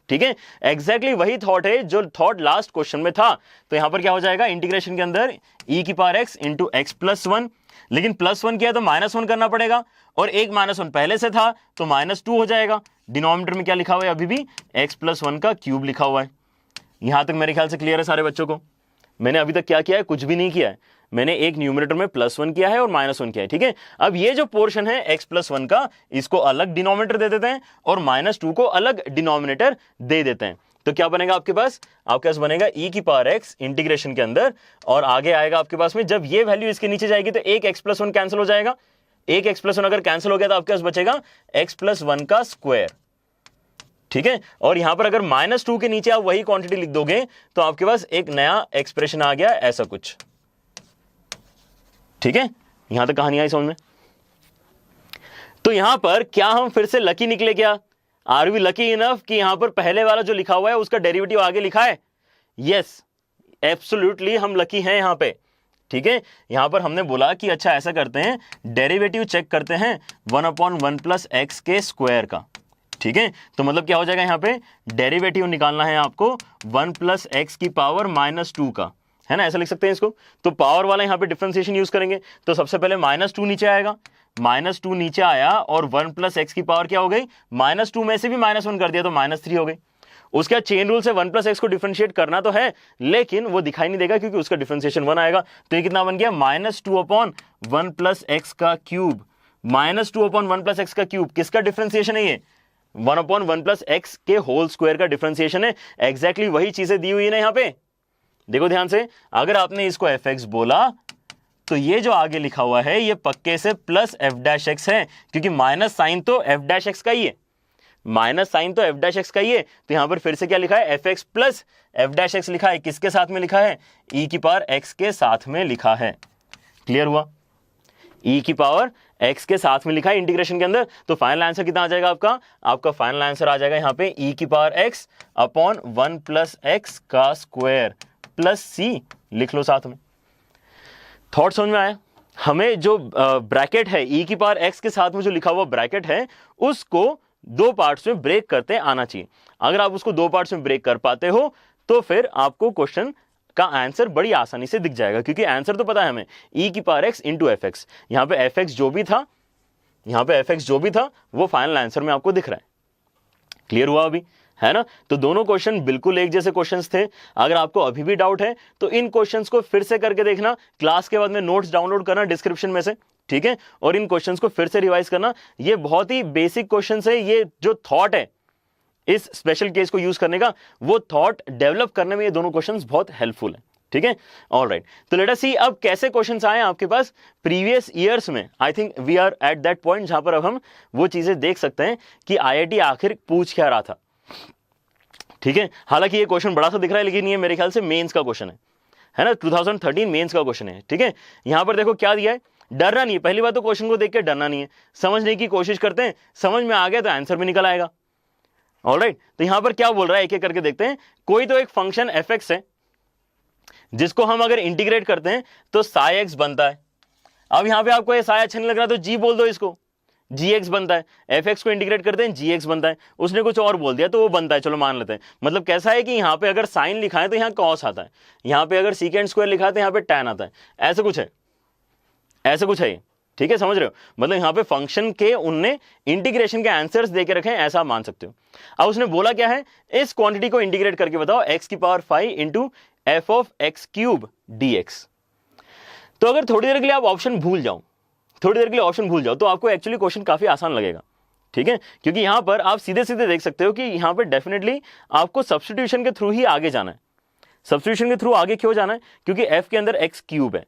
ठीक है। एग्जैक्टली वही थॉट है जो थॉट लास्ट क्वेश्चन में था। तो यहां पर क्या हो जाएगा, इंटीग्रेशन के अंदर e की पावर x इंटू x+1, लेकिन +1 किया तो -1 करना पड़ेगा, और एक -1 पहले से था तो -2 हो जाएगा। डिनोमिनेटर में क्या लिखा हुआ है, अभी भी x+1 का क्यूब लिखा हुआ है। यहां तक मेरे ख्याल से क्लियर है सारे बच्चों को। मैंने अभी तक क्या किया है, कुछ भी नहीं किया है, मैंने एक न्यूमरेटर में +1 किया है और -1 किया है, ठीक है। अब ये जो पोर्शन है x+1 का, इसको अलग डिनोमिनेटर दे देते हैं और -2 को अलग डिनोमिनेटर दे देते हैं। तो क्या बनेगा आपके पास बनेगा e की पावर x इंटीग्रेशन के अंदर, और आगे आएगा आपके पास में, जब ये वैल्यू इसके नीचे जाएगी तो एक x+1 कैंसिल हो जाएगा, एक x+1 अगर कैंसिल हो गया तो आपके पास बचेगा x+1 का स्क्वायर, ठीक है। और यहां पर अगर -2 के नीचे आप वही क्वांटिटी लिख दोगे तो आपके पास एक नया एक्सप्रेशन आ गया, ऐसा कुछ, ठीक है। यहां तक कहानी आई समझ में। तो यहां पर क्या हम फिर से लकी निकले क्या, आर वी लकी इनफ कि यहां पर पहले वाला जो लिखा हुआ है उसका डेरिवेटिव आगे लिखा है, यस एब्सोल्युटली हम लकी हैं यहां पे, ठीक है। यहां पर हमने बोला कि अच्छा ऐसा करते हैं, डेरिवेटिव चेक करते हैं 1/1 प्लस एक्स के स्क्वायर का, ठीक है। तो मतलब क्या हो जाएगा, यहां पे डेरिवेटिव निकालना है आपको 1 प्लस एक्स की पावर -2 का, है ना, ऐसा लिख सकते हैं इसको। तो पावर वाला यहां पे डिफरेंशिएशन यूज करेंगे, तो सबसे पहले -2 नीचे आएगा, -2 नीचे आया और 1 प्लस एक्स की पावर क्या हो गई, -2 में से भी -1 कर दिया तो -3 हो गई। उसके बाद चेन रूल से 1 प्लस एक्स को डिफरेंशिएट करना तो है, लेकिन वो दिखाई नहीं देगा क्योंकि उसका डिफरेंशिएशन 1 आएगा। तो ये कितना बन गया, -2/1 प्लस एक्स का क्यूब, -2/1 प्लस एक्स का क्यूब किसका डिफरेंशिएशन है, ये 1/1 प्लस एक्स के होल स्क्वायर का डिफरेंशिएशन है। एग्जैक्टली वही चीजें दी हुई है ना यहाँ पे, देखो ध्यान से, अगर आपने इसको fx बोला तो ये जो आगे लिखा हुआ है ये पक्के से प्लस f डैश x है, क्योंकि माइनस साइन तो f डैश x का ही है, माइनस साइन तो f डैश x का ही है। तो यहां पर फिर से क्या लिखा है, fx plus f dash x लिखा है, किसके साथ में लिखा है, e की पावर x के साथ में लिखा है। क्लियर हुआ, e की पावर x के साथ में लिखा है इंटीग्रेशन के अंदर। तो फाइनल आंसर कितना आ जाएगा आपका फाइनल आंसर आ जाएगा यहाँ पे e की power x upon 1 plus x का स्क्वायर प्लस सी, लिख लो साथ में। थॉट समझ में आया। हमें जो ब्रैकेट है e की पावर x के साथ में जो लिखा हुआ ब्रैकेट है उसको दो पार्ट्स में ब्रेक करते आना चाहिए। अगर आप उसको दो पार्ट्स में ब्रेक कर पाते हो तो फिर आपको क्वेश्चन का आंसर बड़ी आसानी से दिख जाएगा, क्योंकि आंसर तो पता है हमें, e की power x into F x. यहां पे एफ एक्स जो भी था वो फाइनल आंसर में आपको दिख रहा है। क्लियर हुआ अभी, है ना। तो दोनों क्वेश्चन बिल्कुल एक जैसे क्वेश्चंस थे। अगर आपको अभी भी डाउट है तो इन क्वेश्चंस को फिर से करके देखना, क्लास के बाद में नोट्स डाउनलोड करना डिस्क्रिप्शन में से, ठीक है, और इन क्वेश्चंस को फिर से रिवाइज करना। ये बहुत ही बेसिक क्वेश्चंस है, ये जो थॉट है इस स्पेशल केस को यूज करने का, वो थॉट डेवलप करने में ये दोनों क्वेश्चंस बहुत हेल्पफुल है, ठीक है। ऑलराइट, तो लेट अस सी अब कैसे क्वेश्चंस आए आपके पास प्रीवियस ईयर्स में। I think we are at that point जहां पर अब हम वो चीजें देख सकते हैं कि आईआईटी आखिर पूछ क्या रहा था, ठीक है। हालांकि ये क्वेश्चन बड़ा सा दिख रहा है, लेकिन ये मेरे ख्याल से मेंस का क्वेश्चन है ना, 2013 मेंस का क्वेश्चन है, ठीक है। यहां पर देखो क्या दिया है, डरना नहीं है। पहली बात तो क्वेश्चन को देख के डरना नहीं है, समझने की कोशिश करते हैं, समझ में आ गया तो आंसर भी निकल आएगा। ऑलराइट, तो यहां पर क्या बोल रहा है एक एक करके देखते हैं। कोई तो एक फंक्शन एफ एक्स है जिसको हम अगर इंटीग्रेट करते हैं तो साई एक्स बनता है। अब यहां पे आपको ये साई अच्छा नहीं लग रहा तो जी बोल दो, इसको जी एक्स बनता है। एफ एक्स को इंटीग्रेट करते हैं जी एक्स बनता है। उसने कुछ और बोल दिया तो वो बनता है, चलो मान लेते हैं। मतलब कैसा है कि यहाँ पे अगर साइन लिखा है तो यहाँ कॉस आता है, यहाँ पे अगर सीकेंड स्क्वायर लिखा है तो यहाँ पे टैन आता है, ऐसा कुछ है, ऐसा कुछ है ये, ठीक है, समझ रहे हो। मतलब यहाँ पे फंक्शन के उनने इंटीग्रेशन के आंसर्स दे के रखे हैं, ऐसा मान सकते हो। अब उसने बोला क्या है, इस क्वांटिटी को इंटीग्रेट करके बताओ x की power 5 into F of x cube D x. तो अगर थोड़ी देर के लिए आप ऑप्शन भूल जाओ, थोड़ी देर के लिए ऑप्शन भूल जाओ तो आपको एक्चुअली क्वेश्चन काफी आसान लगेगा, ठीक है। क्योंकि यहां पर आप सीधे सीधे देख सकते हो कि यहां पर डेफिनेटली आपको सब्स्टिट्यूशन के थ्रू ही आगे जाना है। सब्स्टिट्यूशन के थ्रू आगे क्यों जाना है, क्योंकि f के अंदर x क्यूब है,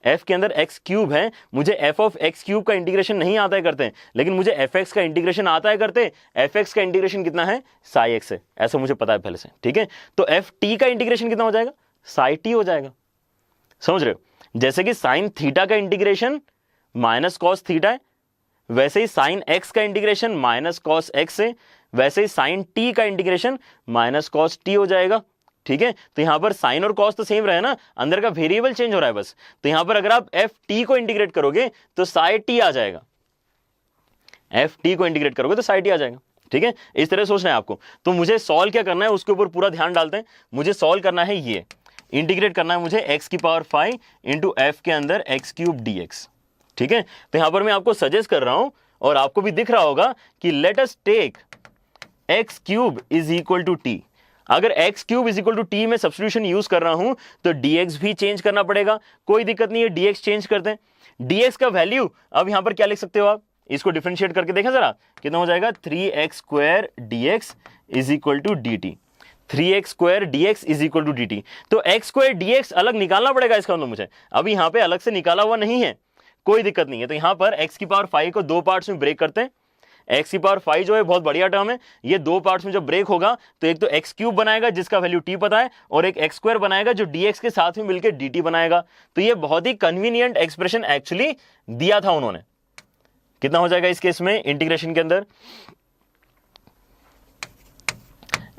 f के अंदर x क्यूब है, मुझे f ऑफ x क्यूब का इंटीग्रेशन नहीं आता है करते, लेकिन मुझे fx का इंटीग्रेशन आता है करते। fx का इंटीग्रेशन कितना है, साई x है, ऐसा मुझे पता है पहले से, ठीक है। तो ft का इंटीग्रेशन कितना हो जाएगा, साई t हो जाएगा, समझ रहे हो। जैसे कि साइन थीटा का इंटीग्रेशन माइनस कॉस थीटा है, वैसे ही साइन x का इंटीग्रेशन माइनस कॉस x है, वैसे ही साइन t का इंटीग्रेशन माइनस कॉस t हो जाएगा, ठीक है। तो यहां पर साइन और कॉस तो सेम रहे ना, अंदर का वेरिएबल चेंज हो रहा है बस। तो यहां पर अगर आप एफ टी को इंटीग्रेट करोगे तो साई टी आ जाएगा, एफ टी को इंटीग्रेट करोगे तो साई टी आ जाएगा, ठीक है। इस तरह सोचना है आपको। तो मुझे सॉल्व क्या करना है उसके ऊपर पूरा ध्यान डालते हैं। मुझे सॉल्व करना है, ये इंटीग्रेट करना है मुझे x की पावर 5 इंटू एफ के अंदर x क्यूब dx, ठीक है। तो यहां पर मैं आपको सजेस्ट कर रहा हूं और आपको भी दिख रहा होगा कि let us take x cube is equal to t. अगर x cube is equal to t में सब्स्टिट्यूशन यूज कर रहा हूं तो dx भी चेंज करना पड़ेगा, कोई दिक्कत नहीं है, dx चेंज करते हैं। dx का वैल्यू अब यहां पर क्या लिख सकते हो आप, इसको डिफरेंशिएट करके देखें जरा, कितना हो जाएगा, 3x square dx is equal to dt, 3x square dx is equal to dt। तो x स्क्वायर dx अलग निकालना पड़ेगा, इसका मतलब मुझे अभी यहां पे अलग से निकाला हुआ नहीं है, कोई दिक्कत नहीं है। तो यहां पर x की पावर 5 को दो पार्ट्स में ब्रेक करते हैं। x की पावर 5 जो है बहुत बढ़िया टर्म है, ये दो पार्ट्स में जब ब्रेक होगा तो एक तो x क्यूब बनाएगा जिसका वैल्यू t पता है, और एक x स्क्वायर बनाएगा जो dx के साथ में मिलकर dt बनाएगा। तो ये बहुत ही कन्वीनियंट एक्सप्रेशन एक्चुअली दिया था उन्होंने। कितना हो जाएगा इस केस में इंटीग्रेशन के अंदर,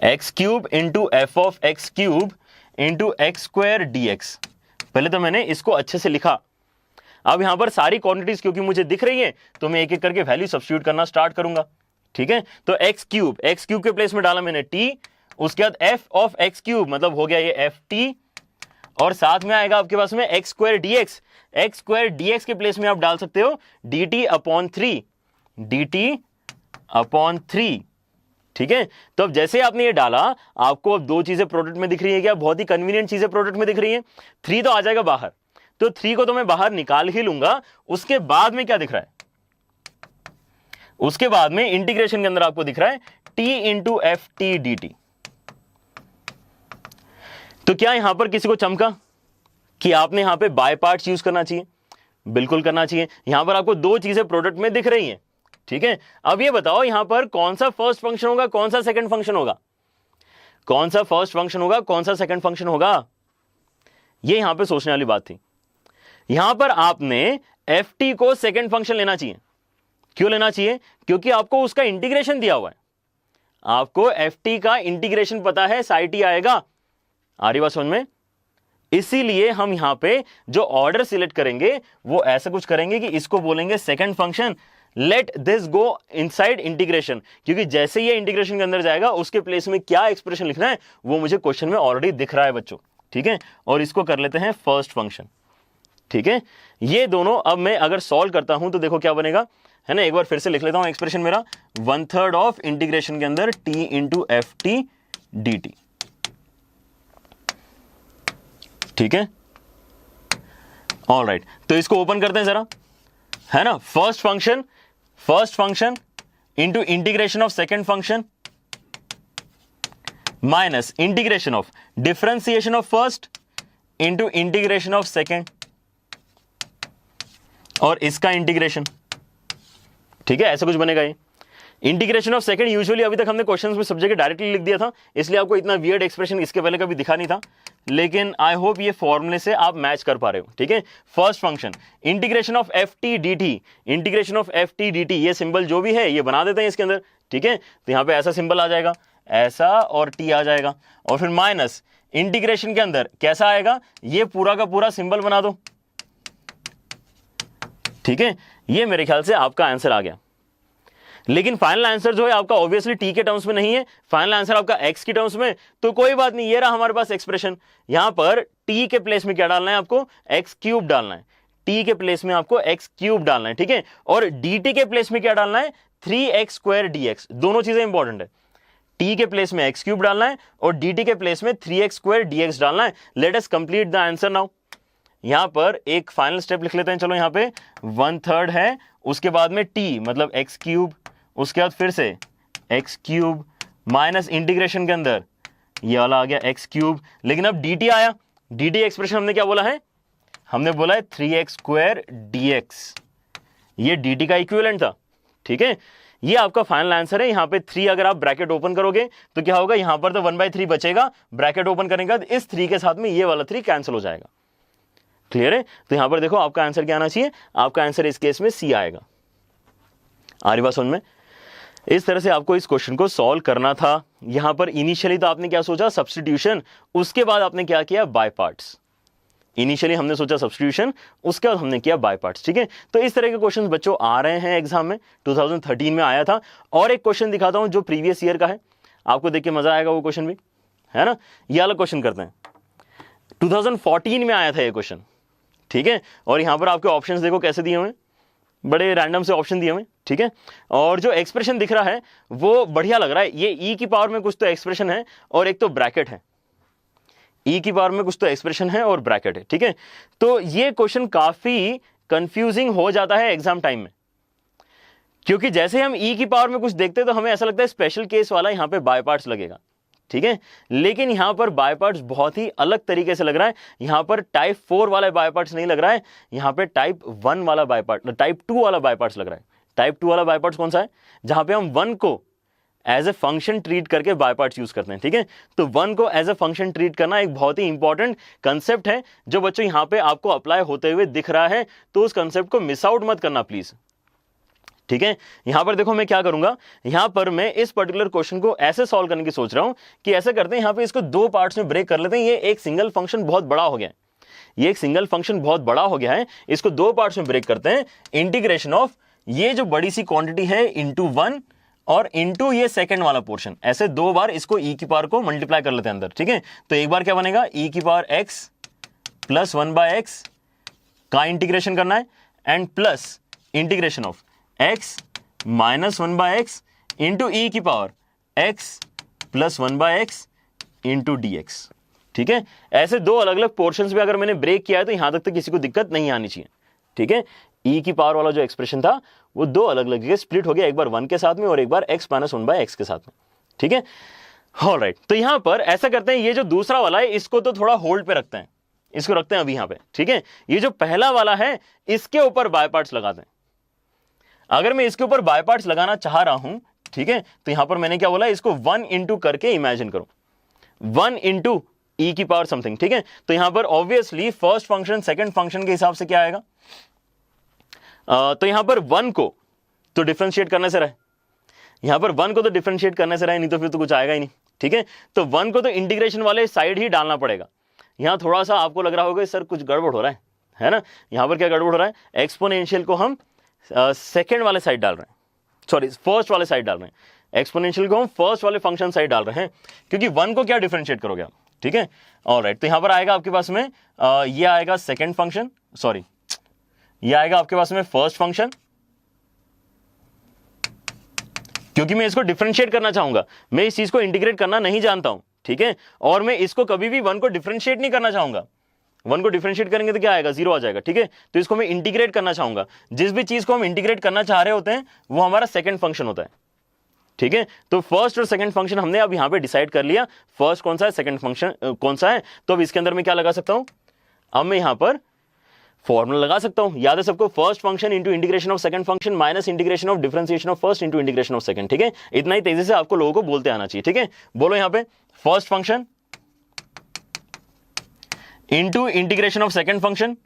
x cube into F of x cube into x square dx। पहले तो मैंने इसको अच्छे से लिखा। अब यहां पर सारी क्वांटिटीज क्योंकि मुझे दिख रही है तो मैं एक एक करके वैल्यू सब्स्टिट्यूट करना स्टार्ट करूंगा, ठीक है। तो x क्यूब के प्लेस में डाला मैंने t, उसके बाद f ऑफ x क्यूब मतलब हो गया ये ft, और साथ में आएगा आपके पास में x स्क्वायर dx के प्लेस में आप डाल सकते हो dt अपॉन 3, ठीक है। तो अब जैसे आपने ये डाला आपको अब दो चीजें प्रोडक्ट में दिख रही है, क्या बहुत ही कन्वीनियंट चीजें प्रोडक्ट में दिख रही है। 3 तो आ जाएगा बाहर, तो 3 को तो मैं बाहर निकाल ही लूंगा। उसके बाद में क्या दिख रहा है, उसके बाद में इंटीग्रेशन के अंदर आपको दिख रहा है t into F T D T. तो क्या यहां पर किसी को चमका कि आपने यहां पे बाय पार्ट्स यूज करना चाहिए, बिल्कुल करना चाहिए। यहां पर आपको दो चीजें प्रोडक्ट में दिख रही हैं, ठीक है। अब ये बताओ यहां पर कौन सा फर्स्ट फंक्शन होगा, कौन सा सेकंड फंक्शन होगा, कौन सा फर्स्ट फंक्शन होगा, कौन सा सेकंड फंक्शन होगा, ये यहां पे सोचने वाली बात थी। यहां पर आपने एफ टी को सेकंड फंक्शन लेना चाहिए। क्यों लेना चाहिए, क्योंकि आपको उसका इंटीग्रेशन दिया हुआ है, आपको एफ टी का इंटीग्रेशन पता है, साई टी आएगा। आ रही बात समझ में। इसीलिए हम यहां पे जो ऑर्डर सिलेक्ट करेंगे वो ऐसा कुछ करेंगे कि इसको बोलेंगे second function, let this go inside integration, क्योंकि जैसे ये इंटीग्रेशन के अंदर जाएगा उसके प्लेस में क्या एक्सप्रेशन लिखना है वो मुझे क्वेश्चन में ऑलरेडी दिख रहा है बच्चों, ठीक है। और इसको कर लेते हैं फर्स्ट फंक्शन, ठीक है। ये दोनों अब मैं अगर सॉल्व करता हूं तो देखो क्या बनेगा, है ना। एक बार फिर से लिख लेता हूं एक्सप्रेशन मेरा, 1/3 ऑफ इंटीग्रेशन के अंदर t into F T D T, ठीक है। ऑलराइट, तो इसको ओपन करते हैं जरा, है ना। First function into integration of second function minus integration of differentiation of first into integration of second और इसका इंटीग्रेशन, ठीक है। ऐसा कुछ बनेगा ये इंटीग्रेशन ऑफ सेकंड। यूजुअली अभी तक हमने क्वेश्चंस में सब जगह डायरेक्टली लिख दिया था, इसलिए आपको इतना वियर्ड एक्सप्रेशन इसके पहले कभी दिखा नहीं था, लेकिन आई होप ये फॉर्मूले से आप मैच कर पा रहे हो, ठीक है। First function integration of F T D T, integration of F T D T, ये सिंबल जो भी है ये बना देते हैं इसके अंदर, ठीक है। तो यहां पे ऐसा सिंबल आ जाएगा, ऐसा और टी आ जाएगा, और फिर माइनस इंटीग्रेशन के अंदर कैसा आएगा, ये पूरा का पूरा सिंबल बना दो, ठीक है। ये मेरे ख्याल से आपका आंसर आ गया। लेकिन फाइनल आंसर जो है आपका ऑब्वियसली टी के टर्म्स में नहीं है, फाइनल आंसर आपका एक्स की टर्म्स में। तो कोई बात नहीं, ये रहा हमारे पास एक्सप्रेशन। यहां पर टी के प्लेस में क्या डालना है आपको, एक्स क्यूब डालना है, टी के प्लेस में आपको एक्स क्यूब डालना है, ठीक है। और डी टी के प्लेस में क्या डालना है, 3x स्क्वायर dx। दोनों चीजें इंपॉर्टेंट है, टी के प्लेस में एक्स क्यूब डालना है और डी टी के प्लेस में 3x स्क्वायर dx डालना है। Let us complete the answer now. यहां पर एक फाइनल स्टेप लिख लेते हैं, चलो यहां पे 1/3 है, उसके बाद में t मतलब एक्स क्यूब, उसके बाद फिर से एक्स क्यूब माइनस इंटीग्रेशन के अंदर ये वाला आ गया एक्स क्यूब। लेकिन अब dt आया, dt एक्सप्रेशन हमने क्या बोला है, हमने बोला है 3x² dx, ये dt का इक्विवेलेंट था, ठीक है। ये आपका फाइनल आंसर है। यहां पे 3 अगर आप ब्रैकेट ओपन करोगे तो क्या होगा, यहां पर तो 1/3 बचेगा, ब्रैकेट ओपन करने के बाद इस 3 के साथ में ये वाला 3 कैंसिल हो जाएगा। क्लियर है? तो यहां पर देखो आपका आंसर क्या आना चाहिए, आपका आंसर इस केस में सी आएगा। आ रही बात समझ में? इस तरह से आपको इस क्वेश्चन को सॉल्व करना था। यहां पर इनिशियली तो आपने क्या सोचा, सब्स्टिट्यूशन, उसके बाद आपने क्या किया, बाय पार्ट्स। इनिशियली हमने सोचा सब्स्टिट्यूशन, उसके बाद हमने किया बाय पार्ट्स, ठीक है। तो इस तरह के क्वेश्चंस बच्चों आ रहे हैं एग्जाम में, 2013 में आया था। और एक क्वेश्चन दिखाता हूं जो प्रीवियस ईयर का है, आपको देख के मजा आएगा वो क्वेश्चन भी, है ना। ये अलग क्वेश्चन करते हैं, 2014 में आया था ये क्वेश्चन, ठीक है। और यहां पर आपके ऑप्शंस देखो कैसे दिए हुए, बड़े रैंडम से ऑप्शन दिए हुए, ठीक है। और जो एक्सप्रेशन दिख रहा है वो बढ़िया लग रहा है। ये ई की पावर में कुछ तो एक्सप्रेशन है और एक तो ब्रैकेट है, ई की पावर में कुछ तो एक्सप्रेशन है और ब्रैकेट है, ठीक है। तो ये क्वेश्चन काफी कंफ्यूजिंग हो जाता है एग्जाम टाइम में, क्योंकि जैसे हम ई की पावर में कुछ देखते हैं तो हमें ऐसा लगता है स्पेशल केस वाला यहां पे बाय पार्ट्स लगेगा, ठीक है। लेकिन यहां पर बाय पार्ट्स बहुत ही अलग तरीके से लग रहा है। यहां पर टाइप 4 वाला बाय पार्ट्स नहीं लग रहा है, यहां पे टाइप 1 वाला बाय पार्ट, टाइप 2 वाला बाय पार्ट्स लग रहा है। टाइप 2 वाला बाय पार्ट्स कौन सा है, जहां पे हम 1 को एज ए फंक्शन ट्रीट करके बाय पार्ट्स यूज करते हैं, ठीक है। तो 1 को एज ए फंक्शन ट्रीट करना एक बहुत ही इंपॉर्टेंट कंसेप्ट है, जो बच्चों यहां पे आपको अप्लाई होते हुए दिख रहा है। तो उस कंसेप्ट को मिस आउट मत करना प्लीज, ठीक है। यहां पर देखो मैं क्या करूंगा, यहां पर मैं इस पर्टिकुलर क्वेश्चन को ऐसे सॉल्व करने की सोच रहा हूं कि ऐसे करते हैं, यहां पे इसको 2 पार्ट्स में ब्रेक कर लेते हैं। ये एक सिंगल फंक्शन बहुत बड़ा हो गया है, ये एक सिंगल फंक्शन बहुत बड़ा हो गया है, इसको 2 पार्ट्स में ब्रेक करते हैं। इंटीग्रेशन ऑफ ये जो बड़ी सी क्वांटिटी है इंटू 1 और इंटू ये सेकंड वाला पोर्शन, ऐसे 2 बार इसको ई की पावर को मल्टीप्लाई कर लेते हैं अंदर, ठीक है। तो एक बार क्या बनेगा, ई की पावर x प्लस 1/x का इंटीग्रेशन करना है, and plus integration of x minus 1/x into e की power x plus 1/x into dx, ठीक है। ऐसे 2 अलग अलग पोर्शंस में अगर मैंने ब्रेक किया है तो यहां तक किसी को दिक्कत नहीं आनी चाहिए, ठीक है। ई की पावर वाला जो एक्सप्रेशन था वो 2 अलग अलग जगह स्प्लिट हो गया, एक बार 1 के साथ में और एक बार x माइनस 1/x के साथ में, ठीक है। ऑलराइट, तो यहां पर ऐसा करते हैं, ये जो दूसरा वाला है इसको तो थोड़ा होल्ड पे रखते हैं, इसको रखते हैं अभी यहां पे, ठीक है। ये जो पहला वाला है इसके ऊपर बाय पार्ट्स लगाते हैं। अगर मैं इसके ऊपर बाय पार्ट्स लगाना चाह रहा हूं, ठीक है, तो यहां पर मैंने क्या बोला, इसको 1 इंटू करके इमेजिन करो, 1 इंटू ई की पावर समथिंग, ठीक है। तो यहां पर obviously first function second function के हिसाब से क्या आएगा, तो यहां पर 1 को तो डिफरेंशिएट करने से रहे, यहां पर 1 को तो डिफरेंशिएट करने से रहे, नहीं तो फिर तो कुछ आएगा ही नहीं, ठीक है। तो 1 को तो इंटीग्रेशन वाले साइड ही डालना पड़ेगा। यहां थोड़ा सा आपको लग रहा होगा सर कुछ गड़बड़ हो रहा है ना। यहां पर क्या गड़बड़ हो रहा है, एक्सपोनेंशियल को हम सेकेंड वाले साइड डाल रहे हैं, सॉरी फर्स्ट वाले साइड डाल रहे हैं, एक्सपोनेंशियल को हम फर्स्ट वाले फंक्शन साइड डाल रहे हैं, क्योंकि 1 को क्या डिफरेंशिएट करोगे आप, ठीक है। ऑलराइट, तो यहां पर आएगा आपके पास में ये आएगा सेकंड फंक्शन, सॉरी ये आएगा आपके पास में फर्स्ट फंक्शन, क्योंकि मैं इसको डिफरेंशिएट करना चाहूंगा, मैं इस चीज को इंटीग्रेट करना नहीं जानता हूं, ठीक है। और मैं इसको कभी भी 1 को डिफरेंशिएट नहीं करना चाहूंगा, 1 को डिफरेंशिएट करेंगे तो क्या आएगा, 0 आ जाएगा, ठीक है। तो इसको मैं इंटीग्रेट करना चाहूंगा, जिस भी चीज को हम इंटीग्रेट करना चाह रहे होते हैं वो हमारा सेकंड फंक्शन होता है, ठीक है। तो फर्स्ट और सेकंड फंक्शन हमने अब यहां पे डिसाइड कर लिया, फर्स्ट कौन सा है, सेकंड फंक्शन कौन सा है। तो अब इसके अंदर मैं क्या लगा सकता हूं, अब मैं यहां पर फॉर्मूला लगा सकता हूं, याद है सबको, first function into integration of second function minus integration of differentiation of first into integration of second, ठीक है। इतना ही तेजी से आपको लोगों को बोलते आना चाहिए, ठीक है। बोलो यहां पे first function into integration of second function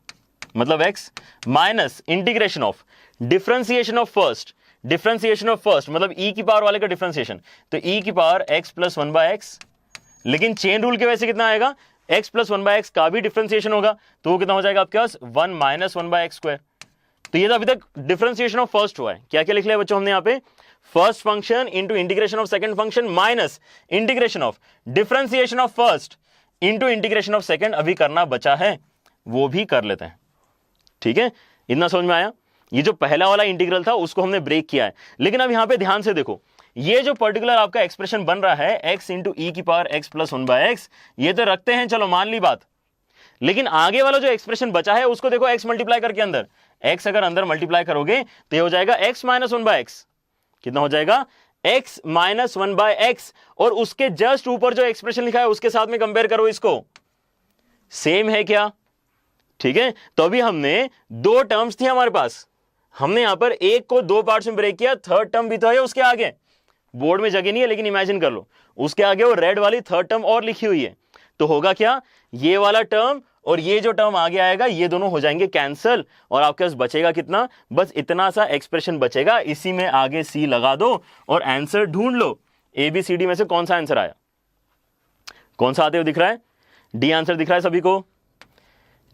मतलब x minus integration of differentiation of first, differentiation of first मतलब e की पावर वाले का डिफरेंशिएशन, तो e की पावर x प्लस 1/x, लेकिन चेन रूल के वजह से कितना आएगा, x प्लस 1/x का भी डिफरेंशिएशन होगा, तो वो कितना हो जाएगा आपके पास 1 माइनस 1/x²। तो ये तो अभी तक डिफरेंशिएशन ऑफ फर्स्ट हुआ है। क्या क्या लिख लिया बच्चों हमने यहाँ पे, first function into integration of second function minus integration of differentiation of first into integration of second अभी करना बचा है, वो भी कर लेते हैं, ठीक है। इतना समझ में आया। ये जो पहला वाला इंटीग्रल था उसको हमने ब्रेक किया है, लेकिन अब यहां पे ध्यान से देखो, ये जो पर्टिकुलर आपका एक्सप्रेशन बन रहा है x इंटू ई की पावर x प्लस 1/x, ये तो रखते हैं, चलो मान ली बात, लेकिन आगे वाला जो एक्सप्रेशन बचा है उसको देखो x मल्टीप्लाई करके अंदर, x अगर अंदर मल्टीप्लाई करोगे तो ये हो जाएगा x माइनस 1/x, कितना हो जाएगा x माइनस 1/x, और उसके जस्ट ऊपर जो एक्सप्रेशन लिखा है उसके साथ में कंपेयर करो, इसको सेम है क्या, ठीक है। तो अभी हमने दो टर्म्स थी हमारे पास, हमने यहां पर एक को दो पार्ट्स में ब्रेक किया, थर्ड टर्म भी तो है उसके आगे, बोर्ड में जगह नहीं है लेकिन इमेजिन कर लो, उसके आगे वो रेड वाली थर्ड टर्म और लिखी हुई है। तो होगा क्या, ये वाला टर्म और ये जो टर्म आगे आएगा ये दोनों हो जाएंगे कैंसल, और आपके पास बचेगा कितना, बस इतना सा एक्सप्रेशन बचेगा, इसी में आगे सी लगा दो और आंसर ढूंढ लो। ABCD में से कौन सा आंसर आया, कौन सा आते हुए दिख रहा है, डी आंसर दिख रहा है सभी को,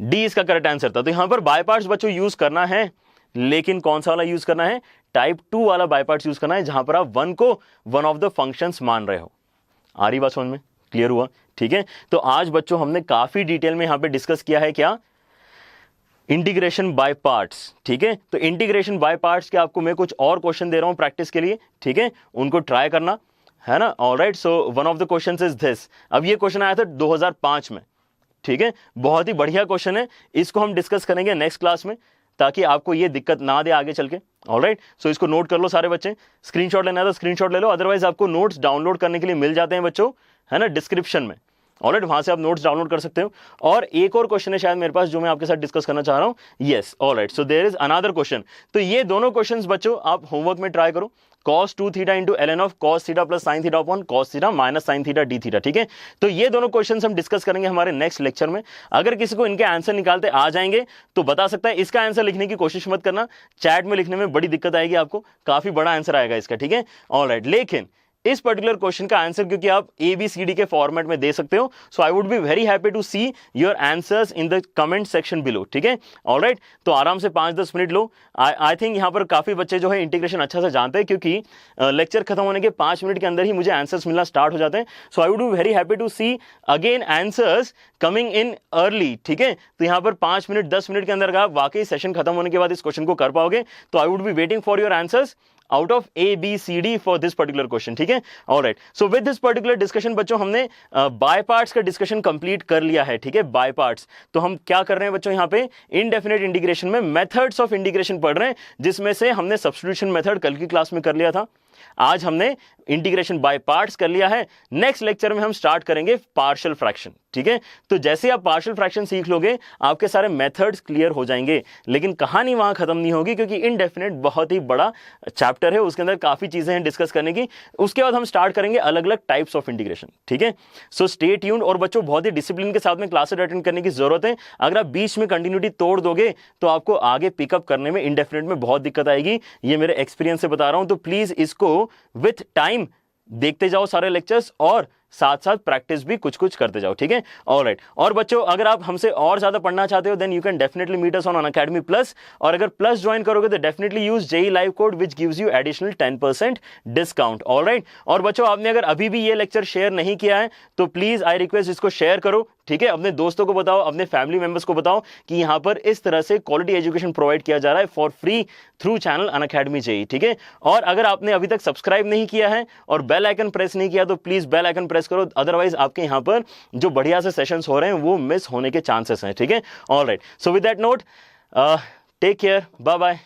डी इसका करेक्ट आंसर था। तो यहां पर बाय पार्ट्स बच्चों यूज करना है, लेकिन कौन सा वाला यूज करना है, टाइप 2 वाला बाय पार्ट्स यूज करना है, जहां पर आप वन को वन ऑफ द फंक्शंस मान रहे हो। आ रही बात समझ में, क्लियर हुआ, ठीक है। तो आज बच्चों हमने काफी डिटेल में यहां पे डिस्कस किया है क्या, इंटीग्रेशन बाय पार्ट्स, ठीक है। तो इंटीग्रेशन बाय पार्ट्स के आपको मैं कुछ और क्वेश्चन दे रहा हूं प्रैक्टिस के लिए, ठीक है, उनको ट्राई करना है ना। Alright, so one of the questions is this. अब ये क्वेश्चन आया था 2005 में, ठीक है, बहुत ही बढ़िया क्वेश्चन है, इसको हम डिस्कस करेंगे नेक्स्ट क्लास में, ताकि आपको ये दिक्कत ना दे आगे चल के। ऑलराइट, सो इसको नोट कर लो सारे बच्चे, स्क्रीनशॉट लेना है तो स्क्रीनशॉट ले लो, अदरवाइज आपको नोट्स डाउनलोड करने के लिए मिल जाते हैं बच्चों, है ना, डिस्क्रिप्शन में। ऑलराइट, वहां से आप नोट्स डाउनलोड कर सकते हो। और एक और क्वेश्चन है शायद मेरे पास जो मैं आपके साथ डिस्कस करना चाह रहा हूं। Yes, alright, so there is another question. तो ये दोनों क्वेश्चंस बच्चों आप होमवर्क में ट्राई करो, cos 2 theta into ln of cos theta plus sin theta upon cos theta minus sin theta d theta, ठीक है। तो ये दोनों क्वेश्चंस हम डिस्कस करेंगे हमारे नेक्स्ट लेक्चर में। अगर किसी को इनके आंसर निकालते आ जाएंगे तो बता सकता है, इसका आंसर लिखने की कोशिश मत करना, चैट में लिखने में बड़ी दिक्कत आएगी आपको, काफी बड़ा आंसर आएगा इसका, ठीक है। ऑलराइट, लेकिन इस पर्टिकुलर क्वेश्चन का आंसर क्योंकि आप ABCD के फॉर्मेट में दे सकते हो, so I would be very happy to see your answers in the comment section below, ठीक है। ऑलराइट, तो आराम से 5-10 मिनट लो। आई थिंक यहाँ पर काफी बच्चे जो है इंटीग्रेशन अच्छा से जानते हैं, क्योंकि लेक्चर खत्म होने के 5 मिनट के अंदर ही मुझे आंसर्स मिलना स्टार्ट हो जाते हैं। So I would be very happy to see again answers coming in early, ठीक है। तो यहाँ पर 5 मिनट 10 मिनट के अंदर आप वाकई सेशन खत्म होने के बाद इस क्वेश्चन को कर पाओगे, तो आई would be waiting for your answers out of ABCD for this particular question, ठीक है। Alright, so with this particular discussion बच्चों हमने बाय पार्ट्स का डिस्कशन कंप्लीट कर लिया है, ठीक है, बाय पार्ट्स। तो हम क्या कर रहे हैं बच्चों, यहाँ पे इनडेफिनेट इंटीग्रेशन में मेथड्स ऑफ इंटीग्रेशन पढ़ रहे हैं, जिसमें से हमने सब्स्टिट्यूशन मेथड कल की क्लास में कर लिया था, आज हमने इंटीग्रेशन बाय पार्ट्स कर लिया है। नेक्स्ट लेक्चर में हम स्टार्ट करेंगे पार्शियल फ्रैक्शन, ठीक है। तो जैसे आप पार्शियल फ्रैक्शन सीख लोगे आपके सारे मेथड्स क्लियर हो जाएंगे, लेकिन कहानी वहां खत्म नहीं होगी, क्योंकि इनडेफिनेट बहुत ही बड़ा चैप्टर है, उसके अंदर काफी चीजें हैं डिस्कस करने की। उसके बाद हम स्टार्ट करेंगे अलग अलग टाइप्स ऑफ इंटीग्रेशन, ठीक है। सो स्टे ट्यून्ड, और बच्चों बहुत ही डिसिप्लिन के साथ में क्लासेस अटेंड करने की जरूरत है। अगर आप बीच में कंटिन्यूटी तोड़ दोगे तो आपको आगे पिकअप करने में इनडेफिनेट में बहुत दिक्कत आएगी, ये मेरे एक्सपीरियंस से बता रहा हूं। तो प्लीज इसको विथ टाइम देखते जाओ सारे लेक्चर्स, और साथ साथ प्रैक्टिस भी कुछ कुछ करते जाओ, ठीक है। ऑलराइट, और बच्चों अगर आप हमसे और ज्यादा पढ़ना चाहते हो then you can definitely meet us on Unacademy plus, और अगर प्लस ज्वाइन करोगे तो definitely use JEE live code which gives you additional 10% discount. Alright, और बच्चों आपने अगर अभी भी ये लेक्चर शेयर नहीं किया है तो प्लीज आई रिक्वेस्ट इसको शेयर करो, ठीक है। अपने दोस्तों को बताओ, अपने फैमिली मेंबर्स को बताओ कि यहां पर इस तरह से क्वालिटी एजुकेशन प्रोवाइड किया जा रहा है for free through channel Unacademy JEE, ठीक है। और अगर आपने अभी तक सब्सक्राइब नहीं किया है और बेल आइकन प्रेस नहीं किया तो प्लीज बेल आइकन प्रेस करो, अदरवाइज आपके यहां पर जो बढ़िया से सेशंस हो रहे हैं वो मिस होने के चांसेस हैं, ठीक है। Alright, so with that note take care, bye bye.